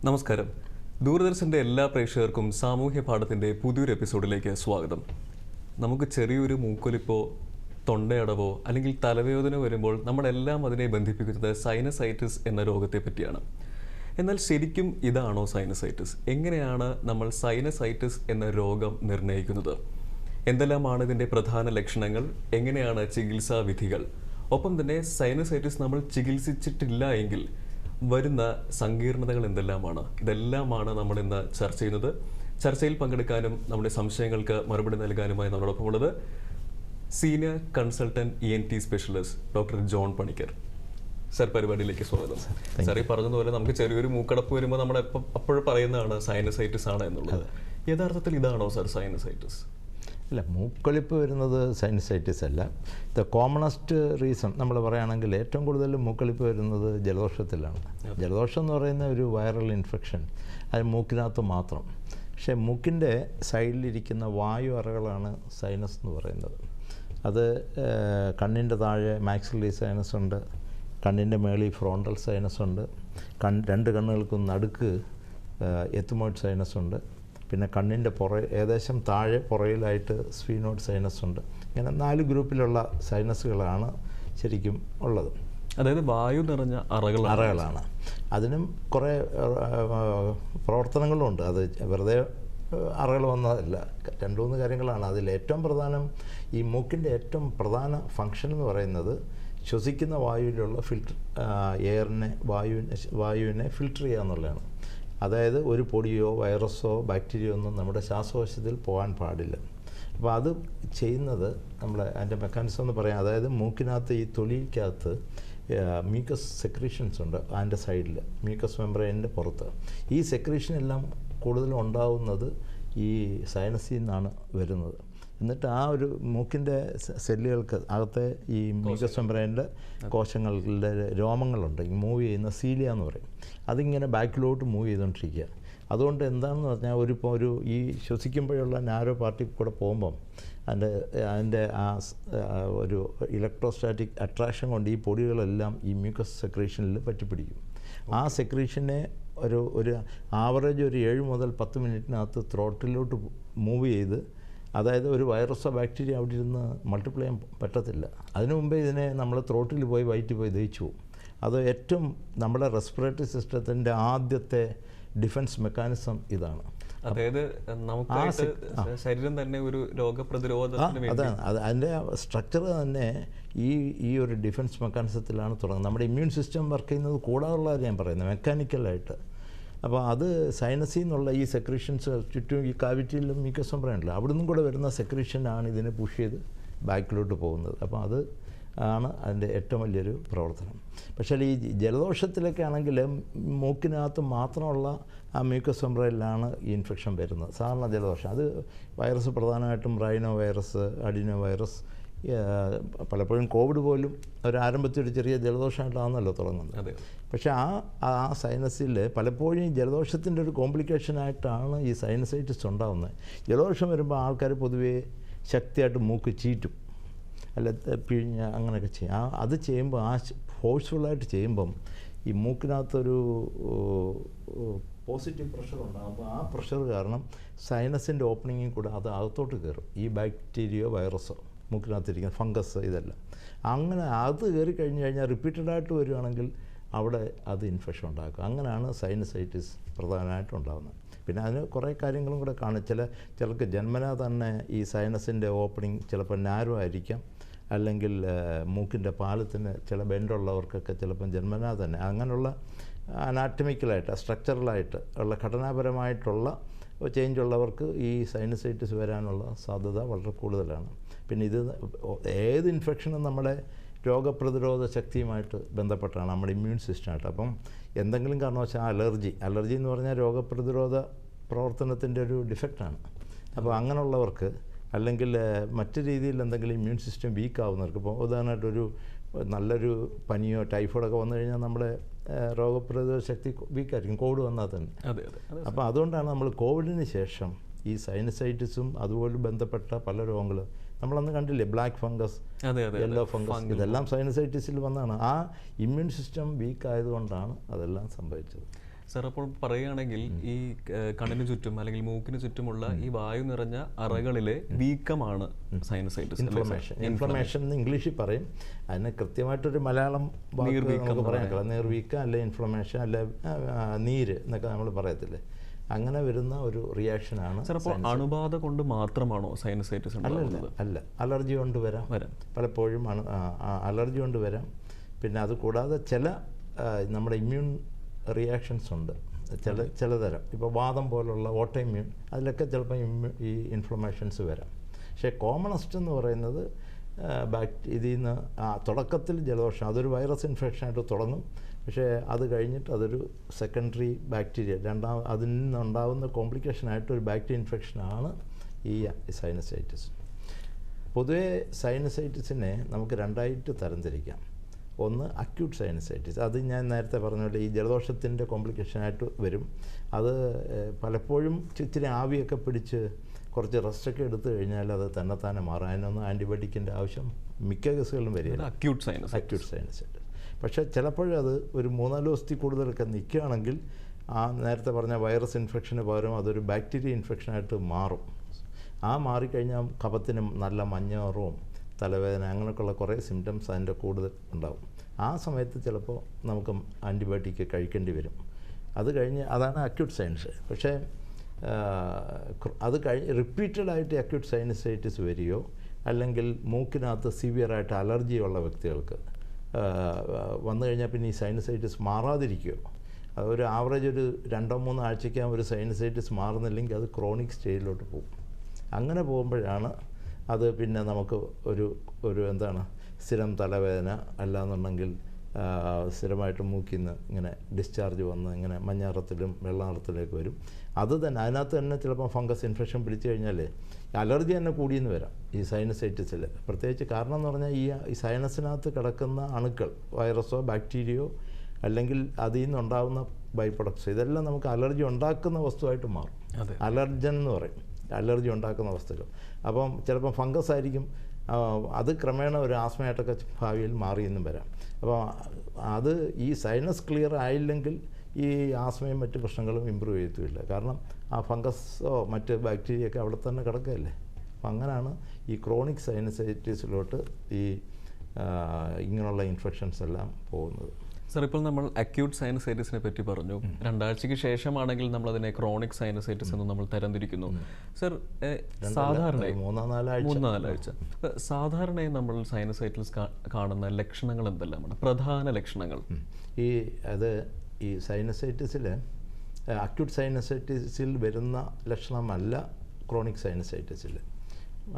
നമസ്കാരം. ദൂരദർശൻ്റെ എല്ലാ പ്രേക്ഷകർക്കും സാമൂഹ്യ പാഠത്തിൻ്റെ പുതിയൊരു എപ്പിസോഡിലേക്ക് സ്വാഗതം. നമുക്ക് ചെറിയൊരു മൂക്കൊലിപ്പോ തൊണ്ടയടവോ അല്ലെങ്കിൽ തലവേദന വരുമ്പോൾ നമ്മളെല്ലാം അതിനെ ബന്ധിപ്പിക്കുന്നത് സൈനസൈറ്റിസ് എന്ന രോഗത്തെ പറ്റിയാണ്. എന്നാൽ ശരിക്കും ഇതാണോ സൈനസൈറ്റിസ്? എങ്ങനെയാണ് നമ്മൾ സൈനസൈറ്റിസ് എന്ന രോഗം നിർണ്ണയിക്കുന്നത്? എന്തെല്ലാമാണ് ഇതിൻ്റെ പ്രധാന ലക്ഷണങ്ങൾ? എങ്ങനെയാണ് ചികിത്സാ വിധികൾ? ഒപ്പം തന്നെ സൈനസൈറ്റിസ് നമ്മൾ ചികിത്സിച്ചിട്ടില്ല എങ്കിൽ വരുന്ന സങ്കീർണതകൾ എന്തെല്ലാമാണ്? ഇതെല്ലാമാണ് നമ്മൾ ഇന്ന് ചർച്ച ചെയ്യുന്നത്. ചർച്ചയിൽ പങ്കെടുക്കാനും നമ്മുടെ സംശയങ്ങൾക്ക് മറുപടി നൽകാനുമായി നമ്മളോടൊപ്പം ഉള്ളത് senior consultant ENT specialist doctor John Panicker. Sir, പരിപാടിയിലേക്ക് സ്വാഗതം. സാർ, ഈ പറഞ്ഞതുപോലെ നമുക്ക് ചെറിയൊരു മൂക്കടപ്പ് വരുമ്പോൾ നമ്മൾ അപ്പോഴും പറയുന്നതാണ് സൈനസൈറ്റിസ് ആണ് എന്നുള്ളത്. യഥാർത്ഥത്തിൽ ഇതാണോ സർ സൈനസൈറ്റിസ്? അല്ല, മൂക്കൊലിപ്പ് വരുന്നത് സൈനസൈറ്റിസ് അല്ല. ദ കോമണസ്റ്റ് റീസൺ നമ്മൾ പറയുകയാണെങ്കിൽ ഏറ്റവും കൂടുതൽ മൂക്കൊലിപ്പ് വരുന്നത് ജലദോഷത്തിലാണ്. ജലദോഷം എന്ന് പറയുന്ന ഒരു വൈറൽ ഇൻഫെക്ഷൻ, അത് മൂക്കിനകത്ത് മാത്രം. പക്ഷേ മൂക്കിൻ്റെ സൈഡിലിരിക്കുന്ന വായു അറകളാണ് സൈനസ് എന്ന് പറയുന്നത്. അത് കണ്ണിൻ്റെ താഴെ മാക്സിലറി സൈനസ് ഉണ്ട്, കണ്ണിൻ്റെ മേളിൽ ഫ്രോണ്ടൽ സൈനസ് ഉണ്ട്, രണ്ട് കണ്ണുകൾക്കും നടുക്ക് എത്മോയിഡ് സൈനസ് ഉണ്ട്, പിന്നെ കണ്ണിൻ്റെ ഏകദേശം താഴെ പുറയിലായിട്ട് സ്ഫീനോയിഡ് സൈനസ് ഉണ്ട്. ഇങ്ങനെ 4 ഗ്രൂപ്പിലുള്ള സൈനസുകളാണ് ശരിക്കും ഉള്ളത്. അതായത് വായു നിറഞ്ഞ അറകളാണ്. അതിനും കുറേ പ്രവർത്തനങ്ങളുണ്ട്. അത് വെറുതെ അറകൾ വന്നതല്ല, 2-3 കാര്യങ്ങളാണ്. അതിൽ ഏറ്റവും പ്രധാനം, ഈ മൂക്കിൻ്റെ ഏറ്റവും പ്രധാന ഫങ്ഷൻ എന്ന് പറയുന്നത് ശ്വസിക്കുന്ന വായുവിലുള്ള വായുവിനെ ഫിൽട്ടർ ചെയ്യുക എന്നുള്ളതാണ്. അതായത് ഒരു പൊടിയോ വൈറസോ ബാക്ടീരിയോ ഒന്നും നമ്മുടെ ശ്വാസകോശത്തിൽ പോകാൻ പാടില്ല. അപ്പോൾ അത് ചെയ്യുന്നത് അതിൻ്റെ മെക്കാനിസം എന്ന് പറയാം. അതായത് മൂക്കിനകത്ത് ഈ തൊലിക്കകത്ത് മ്യൂക്കസ് സെക്രീഷൻസ് ഉണ്ട്. അതിൻ്റെ സൈഡിൽ മ്യൂക്കസ് മെംബ്രെയിനിൻ്റെ പുറത്ത് ഈ സെക്രീഷൻ എല്ലാം കൂടുതലും ഉണ്ടാവുന്നത് ഈ സൈനസിൽ നിന്നാണ് വരുന്നത്. എന്നിട്ട് ആ ഒരു മൂക്കിൻ്റെ സെല്ലുകൾക്ക് അകത്തെ ഈ മ്യൂക്കസ് മെംബ്രെയിനിൻ്റെ കോശങ്ങളുടെ രോമങ്ങളുണ്ട്, ഈ മൂവ് ചെയ്യുന്ന സീലിയ എന്ന് പറയും. അതിങ്ങനെ ബാക്കിലോട്ട് മൂവ് ചെയ്തുകൊണ്ടിരിക്കുക. അതുകൊണ്ട് എന്താണെന്ന് പറഞ്ഞാൽ ഒരു ഈ ശ്വസിക്കുമ്പോഴുള്ള നാരോ പാർട്ടിൽ കൂടെ പോകുമ്പം അതിൻ്റെ ആ ഒരു ഇലക്ട്രോസ്റ്റാറ്റിക് അട്രാക്ഷൻ കൊണ്ട് ഈ പൊടികളെല്ലാം ഈ മ്യൂക്കസ് സെക്രീഷനിൽ പറ്റിപ്പിടിക്കും. ആ സെക്രീഷനെ ഒരു ആവറേജ് ഒരു 7 മുതൽ 10 മിനിറ്റിനകത്ത് ത്രോട്ടിലോട്ട് മൂവ് ചെയ്ത്, അതായത് ഒരു വൈറസോ ബാക്ടീരിയ അവിടെ ഇരുന്ന് മൾട്ടിപ്ലൈ ചെയ്യാൻ പറ്റത്തില്ല. അതിനു മുമ്പേ ഇതിനെ നമ്മൾ ത്രോട്ടിൽ പോയി വയറ്റിൽ പോയി ദഹിച്ചു പോകും. അത് ഏറ്റവും നമ്മുടെ റെസ്പിറേറ്ററി സിസ്റ്റത്തിൻ്റെ ആദ്യത്തെ ഡിഫൻസ് മെക്കാനിസം ഇതാണ്. അതായത് നമുക്ക് ശരീരം തന്നെ ഒരു രോഗപ്രതിരോധത്തിന് അതാണ് അതിൻ്റെ സ്ട്രക്ചർ തന്നെ ഈ ഒരു ഡിഫൻസ് മെക്കാനിസത്തിലാണ് തുടങ്ങുന്നത്. നമ്മുടെ ഇമ്മ്യൂൺ സിസ്റ്റം വർക്ക് ചെയ്യുന്നത് കൂടാറുള്ളതാണ് ഞാൻ പറയുന്നത്, മെക്കാനിക്കലായിട്ട്. അപ്പോൾ അത് സൈനസിൽ നിന്നുള്ള ഈ സെക്രീഷൻസ് ചുറ്റും ഈ കാവിറ്റിയിലും മ്യൂക്കസ് മെംബ്രെയിനില്ല, അവിടെ നിന്നും കൂടെ വരുന്ന സെക്രീഷനാണ് ഇതിനെ പുഷ് ചെയ്ത് ബാക്കിലോട്ട് പോകുന്നത്. അപ്പോൾ അത് ആണ് അതിൻ്റെ ഏറ്റവും വലിയൊരു പ്രവർത്തനം. പക്ഷേ ഈ ജലദോഷത്തിലൊക്കെ ആണെങ്കിൽ മൂക്കിനകത്ത് മാത്രമുള്ള ആ മ്യൂക്കസ് മെംബ്രെയിനിലാണ് ഈ ഇൻഫെക്ഷൻ വരുന്നത്. സാധാരണ ജലദോഷം അത് വൈറസ് പ്രധാനമായിട്ടും റൈനോ വൈറസ്, അഡിനോ വൈറസ്, പലപ്പോഴും കോവിഡ് പോലും ഒരു ആരംഭത്തിൽ ഒരു ചെറിയ ജലദോഷമായിട്ടാണല്ലോ തുടങ്ങുന്നത്. പക്ഷേ ആ സൈനസിൽ പലപ്പോഴും ജലദോഷത്തിൻ്റെ ഒരു കോംപ്ലിക്കേഷനായിട്ടാണ് ഈ സൈനസൈറ്റിസ് ഉണ്ടാകുന്നത്. ജലദോഷം വരുമ്പോൾ ആൾക്കാർ പൊതുവേ ശക്തിയായിട്ട് മൂക്ക് ചീറ്റും, അല്ല പിഴിഞ്ഞ അങ്ങനെയൊക്കെ ചെയ്യും. അത് ചെയ്യുമ്പോൾ ഫോഴ്സ്ഫുള്ളായിട്ട് ചെയ്യുമ്പം ഈ മൂക്കിനകത്തൊരു പോസിറ്റീവ് പ്രഷർ ഉണ്ടാകുമ്പോൾ ആ പ്രഷർ കാരണം സൈനസിൻ്റെ ഓപ്പണിങ്ങിൽ കൂടെ അത് അകത്തോട്ട് കയറും. ഈ ബാക്ടീരിയോ വൈറസോ മൂക്കിനകത്തിരിക്കുന്ന ഫംഗസ് ഇതെല്ലാം അങ്ങനെ അത് കയറി കഴിഞ്ഞാൽ റിപ്പീറ്റഡായിട്ട് വരികയാണെങ്കിൽ അവിടെ അത് ഇൻഫെക്ഷൻ ഉണ്ടാക്കും. അങ്ങനെയാണ് സൈനസൈറ്റിസ് പ്രധാനമായിട്ടും ഉണ്ടാകുന്നത്. പിന്നെ അതിന് കുറേ കാര്യങ്ങളും കൂടെ കാണും. ചിലർക്ക് ജന്മനാ തന്നെ ഈ സൈനസിൻ്റെ ഓപ്പണിങ് ചിലപ്പോൾ നാരോ ആയിരിക്കാം, അല്ലെങ്കിൽ മൂക്കിൻ്റെ പാലത്തിന് ചില ബെൻഡുള്ളവർക്കൊക്കെ ചിലപ്പം ജന്മനാ തന്നെ അങ്ങനെയുള്ള അനാറ്റമിക്കലായിട്ട് സ്ട്രക്ചറലായിട്ട് ഉള്ള ഘടനാപരമായിട്ടുള്ള ചേഞ്ച് ഉള്ളവർക്ക് ഈ സൈനസൈറ്റിസ് വരാനുള്ള സാധ്യത വളരെ കൂടുതലാണ്. പിന്നെ ഇത് ഏത് ഇൻഫെക്ഷനും നമ്മുടെ രോഗപ്രതിരോധ ശക്തിയുമായിട്ട് ബന്ധപ്പെട്ടാണ്, നമ്മുടെ ഇമ്മ്യൂൺ സിസ്റ്റമായിട്ട്. അപ്പം എന്തെങ്കിലും കാരണവശാൽ അലർജി എന്ന് പറഞ്ഞാൽ രോഗപ്രതിരോധ പ്രവർത്തനത്തിൻ്റെ ഒരു ഡിഫക്റ്റാണ്. അപ്പോൾ അങ്ങനെയുള്ളവർക്ക്, അല്ലെങ്കിൽ മറ്റു രീതിയിൽ എന്തെങ്കിലും ഇമ്മ്യൂൺ സിസ്റ്റം വീക്കാവുന്നവർക്ക്, ഇപ്പോൾ ഉദാഹരണമായിട്ടൊരു നല്ലൊരു പനിയോ ടൈഫോയിഡൊക്കെ വന്നു കഴിഞ്ഞാൽ നമ്മുടെ രോഗപ്രതിരോധ ശക്തി വീക്കായിരിക്കും, കോവിഡ് വന്നാൽ തന്നെ. അപ്പോൾ അതുകൊണ്ടാണ് നമ്മൾ കോവിഡിന് ശേഷം ഈ സൈനസൈറ്റിസും അതുപോലെ ബന്ധപ്പെട്ട പല രോഗങ്ങൾ നമ്മളന്ന് കണ്ടില്ലേ, ബ്ലാക്ക് ഫംഗസ്, യെല്ലോ ഫംഗസ്, ഇതെല്ലാം സൈനസൈറ്റിസിൽ വന്നാണ്. ആ ഇമ്മ്യൂൺ സിസ്റ്റം വീക്ക് ആയതുകൊണ്ടാണ് അതെല്ലാം സംഭവിച്ചത്. സാർ അപ്പോൾ പറയുകയാണെങ്കിൽ ഈ കണ്ണിന് ചുറ്റും അല്ലെങ്കിൽ മൂക്കിന് ചുറ്റുമുള്ള ഈ വായു നിറഞ്ഞ അറകളിലെ വീക്കമാണ് സൈനസൈറ്റിസ്. ഇൻഫ്ലമേഷൻ എന്ന് ഇംഗ്ലീഷിൽ പറയും. അതിന് കൃത്യമായിട്ടൊരു മലയാളം നമുക്ക് പറയാൻ നീർവീക്കം അല്ലെ ഇൻഫ്ലമേഷൻ അല്ലെ നീര് എന്നൊക്കെ നമ്മൾ പറയത്തില്ലേ, അങ്ങനെ വരുന്ന ഒരു റിയാക്ഷനാണ്. ചിലപ്പോൾ അണുബാധ കൊണ്ട് മാത്രമാണോ സൈനസൈറ്റിസ് ഉണ്ടാകുന്നത്? അല്ല, അലർജി കൊണ്ട് വരാം, പലപ്പോഴും അലർജി കൊണ്ട് വരാം. പിന്നെ അത് കൂടാതെ ചില നമ്മുടെ ഇമ്മ്യൂൺ റിയാക്ഷൻസ് ഉണ്ട്, ചിലതരം. ഇപ്പോൾ വാദം പോലുള്ള ഓട്ടോ ഇമ്മ്യൂൺ, അതിലൊക്കെ ചിലപ്പോൾ ഈ ഇൻഫ്ലമേഷൻസ് വരാം. പക്ഷേ കോമണസ്റ്റ് എന്ന് പറയുന്നത് ഇതിൽ നിന്ന് തുടക്കത്തിൽ ജലദോഷം, അതൊരു വൈറസ് ഇൻഫെക്ഷനായിട്ട് തുടങ്ങും. പക്ഷേ അത് കഴിഞ്ഞിട്ട് അതൊരു സെക്കൻഡറി ബാക്ടീരിയ, അതിൽ നിന്നുണ്ടാകുന്ന കോംപ്ലിക്കേഷനായിട്ട് ഒരു ബാക്ടീരിയ ഇൻഫെക്ഷനാണ് ഈ സൈനസൈറ്റിസ്. പൊതുവേ സൈനസൈറ്റിസിനെ നമുക്ക് രണ്ടായിട്ട് തരംതിരിക്കാം. ഒന്ന് അക്യൂട്ട് സൈനസൈറ്റിസ്, അത് ഞാൻ നേരത്തെ പറഞ്ഞ പോലെ ഈ ജലദോഷത്തിൻ്റെ കോംപ്ലിക്കേഷനായിട്ട് വരും. അത് പലപ്പോഴും ഇച്ചിരി ആവിയൊക്കെ പിടിച്ച് കുറച്ച് റെസ്റ്റൊക്കെ എടുത്തു കഴിഞ്ഞാൽ അത് തന്നെത്താനെ മാറും. അതിനൊന്നും ആൻറ്റിബയോട്ടിക്കിൻ്റെ ആവശ്യം മിക്ക കേസുകളിലും വരികയില്ല. Acute sinusitis. പക്ഷേ ചിലപ്പോഴത് ഒരു 3-4 ദിവസത്തിൽ കൂടുതലൊക്കെ നിൽക്കുകയാണെങ്കിൽ നേരത്തെ പറഞ്ഞ വൈറസ് ഇൻഫെക്ഷന് പകരം അതൊരു ബാക്ടീരിയ ഇൻഫെക്ഷനായിട്ട് മാറും. മാറിക്കഴിഞ്ഞാൽ കഫത്തിന് നല്ല മഞ്ഞറും തലവേദന അങ്ങനെയൊക്കെയുള്ള കുറേ സിംറ്റംസ് അതിൻ്റെ കൂടുതൽ ഉണ്ടാവും. ആ സമയത്ത് ചിലപ്പോൾ നമുക്ക് ആൻറ്റിബയോട്ടിക് കഴിക്കേണ്ടി വരും. അത് കഴിഞ്ഞ് അതാണ് അക്യൂട്ട് സൈനസ്. പക്ഷേ അത് റിപ്പീറ്റഡായിട്ട് അക്യൂട്ട് സൈനസൈറ്റിസ് വരികയോ അല്ലെങ്കിൽ മൂക്കിനകത്ത് സിവിയറായിട്ട് അലർജിയുള്ള വ്യക്തികൾക്ക് വന്നു കഴിഞ്ഞാൽ പിന്നെ ഈ സൈനസൈറ്റിസ് മാറാതിരിക്കുകയോ, ഒരു ആവറേജ് ഒരു 2-3 ആഴ്ചയ്ക്കകം ഒരു സൈനസൈറ്റിസ് മാറുന്നില്ലെങ്കിൽ അത് ക്രോണിക് സ്റ്റേജിലോട്ട് പോകും. അങ്ങനെ പോകുമ്പോഴാണ് അത് പിന്നെ നമുക്ക് ഒരു എന്താണ് സ്ഥിരം തലവേദന, അല്ലാന്നുണ്ടെങ്കിൽ സ്ഥിരമായിട്ട് മൂക്കിൽ നിന്ന് ഇങ്ങനെ ഡിസ്ചാർജ് വന്ന് ഇങ്ങനെ മഞ്ഞാറത്തിലും വെള്ളാറത്തിലേക്ക് വരും. അതിനകത്ത് തന്നെ ചിലപ്പോൾ ഫംഗസ് ഇൻഫെക്ഷൻ പിടിച്ചു കഴിഞ്ഞാൽ അലർജി തന്നെ കൂടിയെന്ന് വരാം ഈ സൈനസൈറ്റിസിൽ. പ്രത്യേകിച്ച് കാരണം എന്ന് പറഞ്ഞാൽ ഈ സൈനസിനകത്ത് കിടക്കുന്ന അണുക്കൾ, വൈറസോ ബാക്ടീരിയയോ അല്ലെങ്കിൽ അതിൽ നിന്നുണ്ടാകുന്ന ബൈ പ്രൊഡക്ട്സ്, ഇതെല്ലാം നമുക്ക് അലർജി ഉണ്ടാക്കുന്ന വസ്തുവായിട്ട് മാറും. അലർജൻ എന്ന് പറയും, അലർജി ഉണ്ടാക്കുന്ന വസ്തുക്കൾ. അപ്പം ചിലപ്പം ഫംഗസ് ആയിരിക്കും, അത് ക്രമേണ ഒരു ആസ്മയായിട്ടൊക്കെ ഭാവിയിൽ മാറിയെന്നും വരാം. അപ്പോൾ അത് ഈ സൈനസ് ക്ലിയർ ആയില്ലെങ്കിൽ ഈ ആസ്മയും മറ്റ് പ്രശ്നങ്ങളും ഇമ്പ്രൂവ് ചെയ്യത്തുമില്ല. കാരണം ആ ഫംഗസോ മറ്റ് ബാക്ടീരിയയൊക്കെ അവിടെ തന്നെ കിടക്കുകയല്ലേ. അപ്പം അങ്ങനെയാണ് ഈ ക്രോണിക് സൈനസൈറ്റിസിലോട്ട് ഈ ഇങ്ങനെയുള്ള ഇൻഫെക്ഷൻസ് എല്ലാം പോകുന്നത്. സർ, ഇപ്പോൾ നമ്മൾ അക്യൂട്ട് സൈനസൈറ്റിസിനെ പറ്റി പറഞ്ഞു. 2 ആഴ്ചയ്ക്ക് ശേഷമാണെങ്കിൽ നമ്മൾ അതിനെ ക്രോണിക് സൈനസൈറ്റിസ് എന്ന് നമ്മൾ തരംതിരിക്കുന്നു. സർ, സാധാരണ 3-4 ആഴ്ച സാധാരണയായി നമ്മൾ സൈനസൈറ്റിസ് കാണുന്ന ലക്ഷണങ്ങൾ എന്തെല്ലാമാണ്, പ്രധാന ലക്ഷണങ്ങൾ? ഈ സൈനസൈറ്റിസിൽ അക്യൂട്ട് സൈനസൈറ്റിസിൽ വരുന്ന ലക്ഷണമല്ല ക്രോണിക് സൈനസൈറ്റിസിൽ.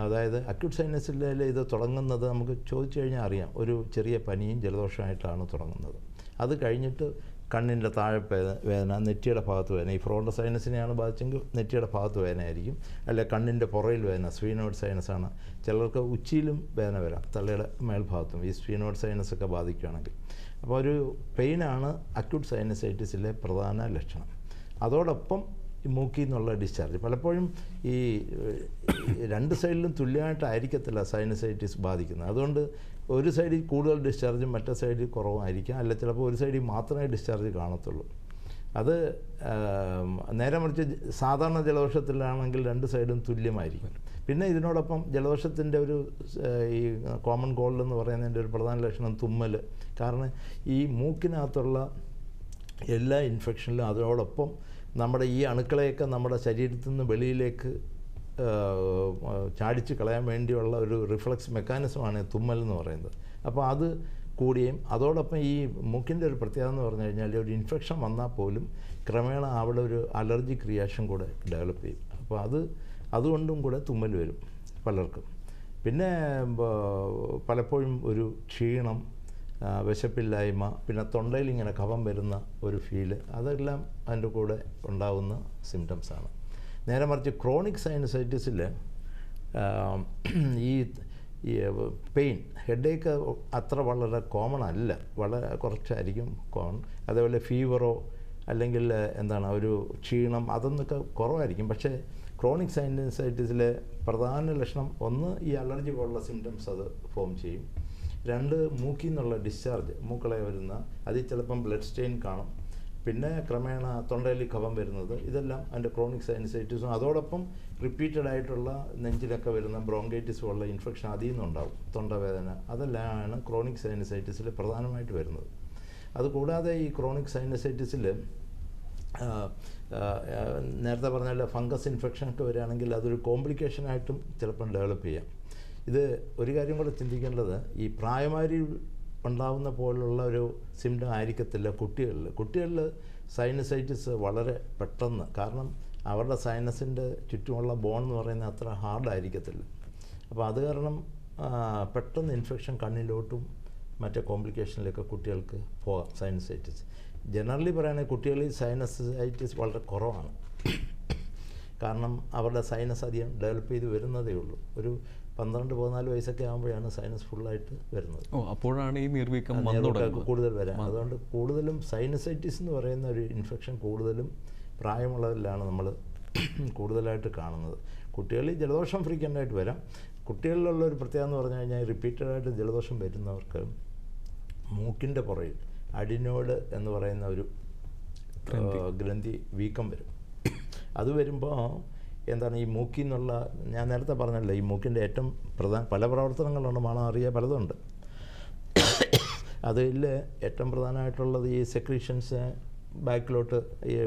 അതായത് അക്യൂട്ട് സൈനസിൽ ഇത് തുടങ്ങുന്നത് നമുക്ക് ചോദിച്ചു കഴിഞ്ഞാൽ അറിയാം, ഒരു ചെറിയ പനിയും ജലദോഷമായിട്ടാണ് തുടങ്ങുന്നത്. അത് കഴിഞ്ഞിട്ട് കണ്ണിൻ്റെ താഴെ വേദന, നെറ്റിയുടെ ഭാഗത്ത് വേദന. ഈ ഫ്രോണ്ടൽ സൈനസിനെയാണ് ബാധിച്ചെങ്കിൽ നെറ്റിയുടെ ഭാഗത്ത് വേദനയായിരിക്കും, അല്ലെ കണ്ണിൻ്റെ പുറയിൽ വേദന, സ്ഫീനോയിഡ് സൈനസാണ്. ചിലർക്ക് ഉച്ചിയിലും വേദന വരാം, തലയുടെ മേൽഭാഗത്തും ഈ സ്ഫീനോയിഡ് സൈനസൊക്കെ ബാധിക്കുകയാണെങ്കിൽ. അപ്പോൾ ഒരു പെയിനാണ് അക്യൂട്ട് സൈനസൈറ്റിസിലെ പ്രധാന ലക്ഷണം. അതോടൊപ്പം ഈ മൂക്കിൽ നിന്നുള്ള ഡിസ്ചാർജ്. പലപ്പോഴും ഈ 2 സൈഡിലും തുല്യമായിട്ടായിരിക്കത്തില്ല സൈനസൈറ്റിസ് ബാധിക്കുന്നത്. അതുകൊണ്ട് ഒരു സൈഡിൽ കൂടുതൽ ഡിസ്ചാർജും മറ്റേ സൈഡിൽ കുറവായിരിക്കാം, അല്ല ചിലപ്പോൾ ഒരു സൈഡിൽ മാത്രമേ ഡിസ്ചാർജ് കാണത്തുള്ളൂ. അത് നേരെ മറിച്ച് സാധാരണ ജലദോഷത്തിലാണെങ്കിൽ 2 സൈഡും തുല്യമായിരിക്കും. പിന്നെ ഇതിനോടൊപ്പം ജലദോഷത്തിൻ്റെ ഈ കോമൺ കോൾഡ് എന്ന് പറയുന്നതിൻ്റെ ഒരു പ്രധാന ലക്ഷണം തുമ്മൽ. കാരണം ഈ മൂക്കിനകത്തുള്ള എല്ലാ ഇൻഫെക്ഷനിലും അതോടൊപ്പം നമ്മുടെ ഈ അണുക്കളെയൊക്കെ നമ്മുടെ ശരീരത്തിൽ നിന്ന് വെളിയിലേക്ക് ചാടിച്ച് കളയാൻ വേണ്ടിയുള്ള ഒരു റിഫ്ലക്സ് മെക്കാനിസമാണ് തുമ്മൽ എന്ന് പറയുന്നത്. അപ്പോൾ അത് കൂടിയും അതോടൊപ്പം ഈ മൂക്കിൻ്റെ ഒരു പ്രത്യേകത എന്ന് പറഞ്ഞു കഴിഞ്ഞാൽ ഒരു ഇൻഫെക്ഷൻ വന്നാൽ പോലും ക്രമേണ അവിടെ ഒരു അലർജിക് റിയാക്ഷൻ കൂടെ ഡെവലപ്പ് ചെയ്യും. അപ്പോൾ അതുകൊണ്ടും കൂടെ തുമ്മൽ വരും പലർക്കും. പിന്നെ പലപ്പോഴും ഒരു ക്ഷീണം, വിശപ്പില്ലായ്മ, പിന്നെ തൊണ്ടയിൽ ഇങ്ങനെ കഫം വരുന്ന ഒരു ഫീല്, അതെല്ലാം അതിൻ്റെ കൂടെ ഉണ്ടാകുന്ന സിംറ്റംസാണ്. നേരെ മറിച്ച് ക്രോണിക് സൈനസൈറ്റിസിൽ ഈ പെയിൻ, ഹെഡേക്ക് അത്ര വളരെ കോമൺ അല്ല, വളരെ കുറച്ചായിരിക്കും കോമൺ. അതേപോലെ ഫീവറോ അല്ലെങ്കിൽ ഒരു ക്ഷീണം അതൊന്നൊക്കെ കുറവായിരിക്കും. പക്ഷേ ക്രോണിക് സൈനസൈറ്റിസിലെ പ്രധാന ലക്ഷണം ഒന്ന് ഈ അലർജി പോലുള്ള സിംറ്റംസ് അത് ഫോം ചെയ്യും. 2 മൂക്കിൽ നിന്നുള്ള ഡിസ്ചാർജ്, മൂക്കളെ വരുന്ന അതിൽ ചിലപ്പം ബ്ലഡ് സ്റ്റെയിൻ കാണും. പിന്നെ ക്രമേണ തൊണ്ടയിൽ കഫം വരുന്നത്, ഇതെല്ലാം അതിൻ്റെ ക്രോണിക് സൈനസൈറ്റിസും അതോടൊപ്പം റിപ്പീറ്റഡ് ആയിട്ടുള്ള നെഞ്ചിലൊക്കെ വരുന്ന ബ്രോങ്കൈറ്റിസ് പോലുള്ള ഇൻഫെക്ഷൻ അതിൽ നിന്നുണ്ടാവും, തൊണ്ടവേദന, അതെല്ലാമാണ് ക്രോണിക് സൈനസൈറ്റിസിൽ പ്രധാനമായിട്ട് വരുന്നത്. അതുകൂടാതെ ഈ ക്രോണിക് സൈനസൈറ്റിസിൽ നേരത്തെ പറഞ്ഞാൽ ഫംഗസ് ഇൻഫെക്ഷനൊക്കെ വരികയാണെങ്കിൽ അതൊരു കോംപ്ലിക്കേഷനായിട്ടും ചിലപ്പം ഡെവലപ്പ് ചെയ്യാം. ഇത് ഒരു കാര്യം കൂടെ ചിന്തിക്കേണ്ടത്, ഈ പ്രായമാരി ഉണ്ടാവുന്ന പോലുള്ള ഒരു സിംറ്റം ആയിരിക്കത്തില്ല കുട്ടികളിൽ സൈനസൈറ്റിസ് വളരെ പെട്ടെന്ന്, കാരണം അവരുടെ സൈനസിൻ്റെ ചുറ്റുമുള്ള ബോൺ എന്ന് പറയുന്നത് അത്ര ഹാർഡായിരിക്കത്തില്ല. അപ്പോൾ അത് കാരണം പെട്ടെന്ന് ഇൻഫെക്ഷൻ കണ്ണിലോട്ടും മറ്റേ കോംപ്ലിക്കേഷനിലൊക്കെ കുട്ടികൾക്ക് പോകാം സൈനസൈറ്റിസ്. ജനറലി പറയുകയാണെങ്കിൽ കുട്ടികളിൽ സൈനസൈറ്റിസ് വളരെ കുറവാണ്, കാരണം അവരുടെ സൈനസ് അധികം ഡെവലപ്പ് ചെയ്ത് വരുന്നതേ ഉള്ളൂ. ഒരു 12-14 വയസ്സൊക്കെ ആകുമ്പോഴാണ് സൈനസ് ഫുള്ളായിട്ട് വരുന്നത്. അപ്പോഴാണ് ഈ നീർവീക്കം കൂടുതൽ വരാം. അതുകൊണ്ട് കൂടുതലും സൈനസൈറ്റിസ് എന്ന് പറയുന്ന ഒരു ഇൻഫെക്ഷൻ കൂടുതലും പ്രായമുള്ളവരിലാണ് നമ്മൾ കൂടുതലായിട്ട് കാണുന്നത്. കുട്ടികളിൽ ജലദോഷം ഫ്രീക്വൻ്റായിട്ട് വരാം. കുട്ടികളിലുള്ള ഒരു പ്രത്യേകത എന്ന് പറഞ്ഞു കഴിഞ്ഞാൽ റിപ്പീറ്റഡായിട്ട് ജലദോഷം വരുന്നവർക്ക് മൂക്കിൻ്റെ പുറയിൽ അഡിനോയിഡ് എന്ന് പറയുന്ന ഒരു ഗ്രന്ഥി വീക്കം വരും. അത് വരുമ്പോൾ എന്താണ്, ഈ മൂക്കിൽ നിന്നുള്ള, ഞാൻ നേരത്തെ പറഞ്ഞല്ലോ, ഈ മൂക്കിൻ്റെ ഏറ്റവും പല പ്രവർത്തനങ്ങളുണ്ട്, മണം അറിയുക പലതുണ്ട്. അതിൽ ഏറ്റവും പ്രധാനമായിട്ടുള്ളത് ഈ സെക്രീഷൻസ് ബാക്കിലോട്ട്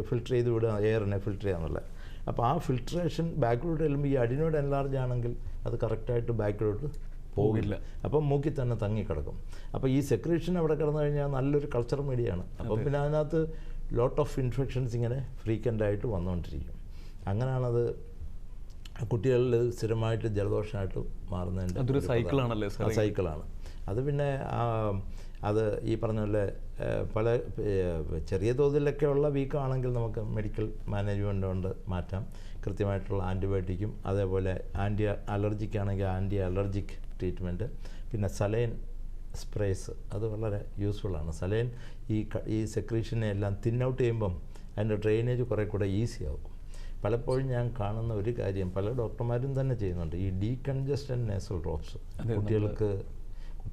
ഫിൽറ്റർ ചെയ്ത് വിടുക, എയറിനെ ഫിൽറ്റർ ചെയ്യുക എന്നുള്ളത്. അപ്പോൾ ആ ഫിൽട്രേഷൻ ബാക്കിലോട്ട് ചെല്ലുമ്പോൾ ഈ അഡിനോയിഡ് എൻലാർജ് ആണെങ്കിൽ അത് കറക്റ്റായിട്ട് ബാക്കിലോട്ട് പോകില്ല, അപ്പം മൂക്കിൽ തന്നെ തങ്ങിക്കിടക്കും. അപ്പോൾ ഈ സെക്രീഷൻ അവിടെ കിടന്നു കഴിഞ്ഞാൽ നല്ലൊരു കൾച്ചർ മീഡിയയാണ്. അപ്പം പിന്നെ അതിനകത്ത് ലോട്ട് ഓഫ് ഇൻഫെക്ഷൻസ് ഇങ്ങനെ ഫ്രീക്വൻ്റായിട്ട് വന്നുകൊണ്ടിരിക്കും. അങ്ങനെയാണത് കുട്ടികളിൽ സ്ഥിരമായിട്ട് ജലദോഷമായിട്ട് മാറുന്നതിൻ്റെ അതൊരു സൈക്കിളാണല്ലേ? സൈക്കിളാണ് അത്. പിന്നെ അത് ഈ പറഞ്ഞ പോലെ പല ചെറിയ തോതിലൊക്കെയുള്ള വീക്കമാണെങ്കിൽ നമുക്ക് മെഡിക്കൽ മാനേജ്മെൻ്റ് കൊണ്ട് മാറ്റാം. കൃത്യമായിട്ടുള്ള ആൻറ്റിബയോട്ടിക്കും അതേപോലെ ആൻറ്റി അലർജിക് ആണെങ്കിൽ ആൻറ്റി അലർജിക് ട്രീറ്റ്മെൻറ്റ്, പിന്നെ സലൈൻ സ്പ്രേസ്, അത് വളരെ യൂസ്ഫുള്ളാണ്. സലൈൻ ഈ സെക്രീഷനെ എല്ലാം തിൻ ഔട്ട് ചെയ്യുമ്പം അതിൻ്റെ ഡ്രെയിനേജ് കുറേ കൂടെ ഈസി ആവും. പലപ്പോഴും ഞാൻ കാണുന്ന ഒരു കാര്യം, പല ഡോക്ടർമാരും തന്നെ ചെയ്യുന്നുണ്ട്, ഈ ഡീകൺജസ്റ്റൻ നേസൽ ഡ്രോപ്സ് കുട്ടികൾക്ക്,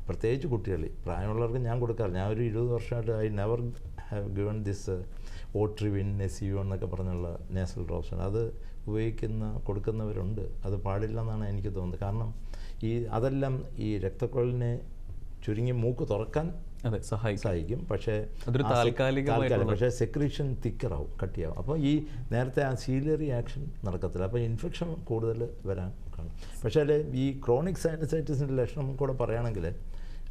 പ്രത്യേകിച്ച് കുട്ടികളിൽ. പ്രായമുള്ളവർക്ക് ഞാൻ കൊടുക്കാറില്ല. ഞാൻ ഒരു 20 വർഷമായിട്ട് I never have given this Otrivin, നെസിയോ എന്നൊക്കെ പറഞ്ഞുള്ള നേസൽ ഡ്രോപ്സ്. അത് കൊടുക്കുന്നവരുണ്ട്. അത് പാടില്ലെന്നാണ് എനിക്ക് തോന്നുന്നത്. കാരണം അതെല്ലാം ഈ രക്തക്കുഴലിനെ ചുരുങ്ങി മൂക്ക് തുറക്കാൻ സഹായിക്കും. പക്ഷേ പക്ഷേ സെക്രീഷൻ തിക്കറാവും, കട്ടിയാവും. അപ്പോൾ ഈ നേരത്തെ ആ സീലിയറി ആക്ഷൻ നടക്കത്തില്ല. അപ്പോൾ ഇൻഫെക്ഷൻ കൂടുതൽ വരാൻ കാണും. പക്ഷേ ഈ ക്രോണിക് സൈനസൈറ്റിസിൻ്റെ ലക്ഷണം കൂടെ പറയുകയാണെങ്കിൽ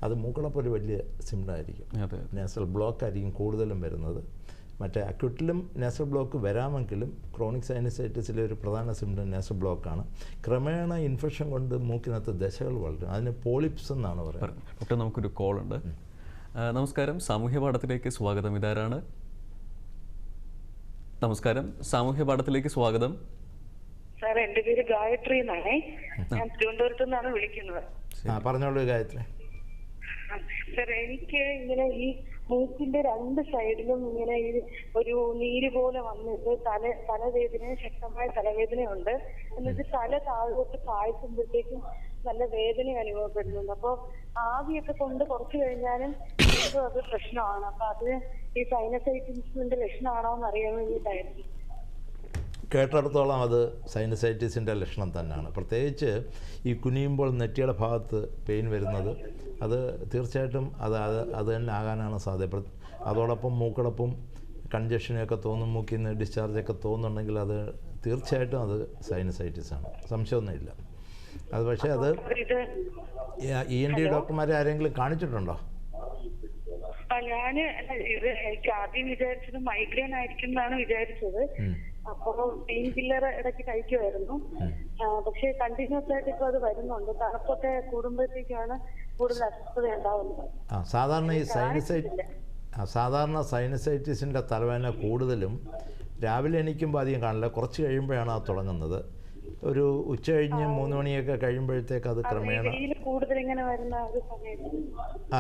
അത് മൂക്കളപ്പം ഒരു വലിയ സിംറ്റമായിരിക്കും. നേസൽ ബ്ലോക്ക് ആയിരിക്കും കൂടുതലും വരുന്നത്. മറ്റേ അക്യൂട്ടിലും നേസൽ ബ്ലോക്ക് വരാമെങ്കിലും ക്രോണിക് സൈനസൈറ്റിസിലെ ഒരു പ്രധാന സിംറ്റം നേസൽ ബ്ലോക്കാണ്. ക്രമേണ ഇൻഫെക്ഷൻ കൊണ്ട് മൂക്കിനകത്ത് ദശകൾ വളരും. അതിന് പോളിപ്സ് എന്നാണ് പറയുന്നത്. ഡോക്ടർ, നമുക്കൊരു കോൾ ഉണ്ട്. നമസ്കാരം, സാമൂഹ്യ പാഠത്തിലേക്ക് സ്വാഗതം. ഇതാരാണ്? നമസ്കാരം, സാമൂഹ്യ പാഠത്തിലേക്ക് സ്വാഗതം. സാർ, എന്റെ പേര് ഗായത്രി എന്നാണേ. ഞാൻ തിരുവനന്തപുരത്ത് നിന്നാണ് വിളിക്കുന്നത്. പറഞ്ഞോളൂ ഗായത്രി. സാർ, എനിക്ക് ഇങ്ങനെ ഈ മൂക്കിന്റെ 2 സൈഡിലും ഇങ്ങനെ ഒരു നീര് പോലെ വന്നിട്ട് തലവേദന, ശക്തമായ തലവേദനയുണ്ട്. എന്നിട്ട് തല താഴോട്ട് താഴ്ത്തുമ്പോഴത്തേക്കും നല്ല വേദന അനുഭവപ്പെടുന്നുണ്ട്. അപ്പോൾ ആവിയൊക്കെ കൊണ്ട് കുറച്ച് കഴിഞ്ഞാലും അത് പ്രശ്നമാണ്. അപ്പൊ അത് ഈ സൈനസൈറ്റിസിന്റെ ലക്ഷണമാണോ എന്ന് അറിയാൻ വേണ്ടിയിട്ടായിരുന്നു. കേട്ടിടത്തോളം അത് സൈനസൈറ്റിസിൻ്റെ ലക്ഷണം തന്നെയാണ്. പ്രത്യേകിച്ച് ഈ കുനിയുമ്പോൾ നെറ്റിയുടെ ഭാഗത്ത് പെയിൻ വരുന്നത്, അത് തീർച്ചയായിട്ടും അത് തന്നെ ആകാനാണ് സാധ്യത. അതോടൊപ്പം മൂക്കടപ്പും കൺജഷനൊക്കെ തോന്നും, മൂക്കിൽ നിന്ന് ഡിസ്ചാർജൊക്കെ തോന്നുന്നുണ്ടെങ്കിൽ അത് തീർച്ചയായിട്ടും അത് സൈനസൈറ്റിസാണ്, സംശയമൊന്നുമില്ല. അത് പക്ഷേ അത് ENT ഡോക്ടർമാരെ ആരെങ്കിലും കാണിച്ചിട്ടുണ്ടോ? എനിക്ക് ആദ്യം വിചാരിച്ചത് മൈഗ്രെയിൻ ആയിരിക്കും എന്നാണ് വിചാരിച്ചത്. അപ്പൊ പെയിൻ കില്ലർ ഇടയ്ക്ക് കഴിക്കുമായിരുന്നു. പക്ഷെ കണ്ടിന്യൂസ് ആയിട്ട് ഇപ്പൊ അത് വരുന്നുണ്ട്. തണുപ്പൊക്കെ കൂടുമ്പോഴത്തേക്കാണ് കൂടുതൽ അസ്വസ്ഥത ഉണ്ടാവുന്നത്. സാധാരണ സൈനസൈറ്റിസിൻ്റെ തലവേദന കൂടുതലും രാവിലെ എണീക്കുമ്പോൾ അധികം കാണില്ല, കുറച്ച് കഴിയുമ്പോഴാണ് അത് തുടങ്ങുന്നത്. ഒരു ഉച്ച കഴിഞ്ഞ് 3 മണിയൊക്കെ കഴിയുമ്പോഴത്തേക്ക് അത് ക്രമേണ കൂടുതൽ ഇങ്ങനെ വരുന്ന ഒരു സമയത്ത്.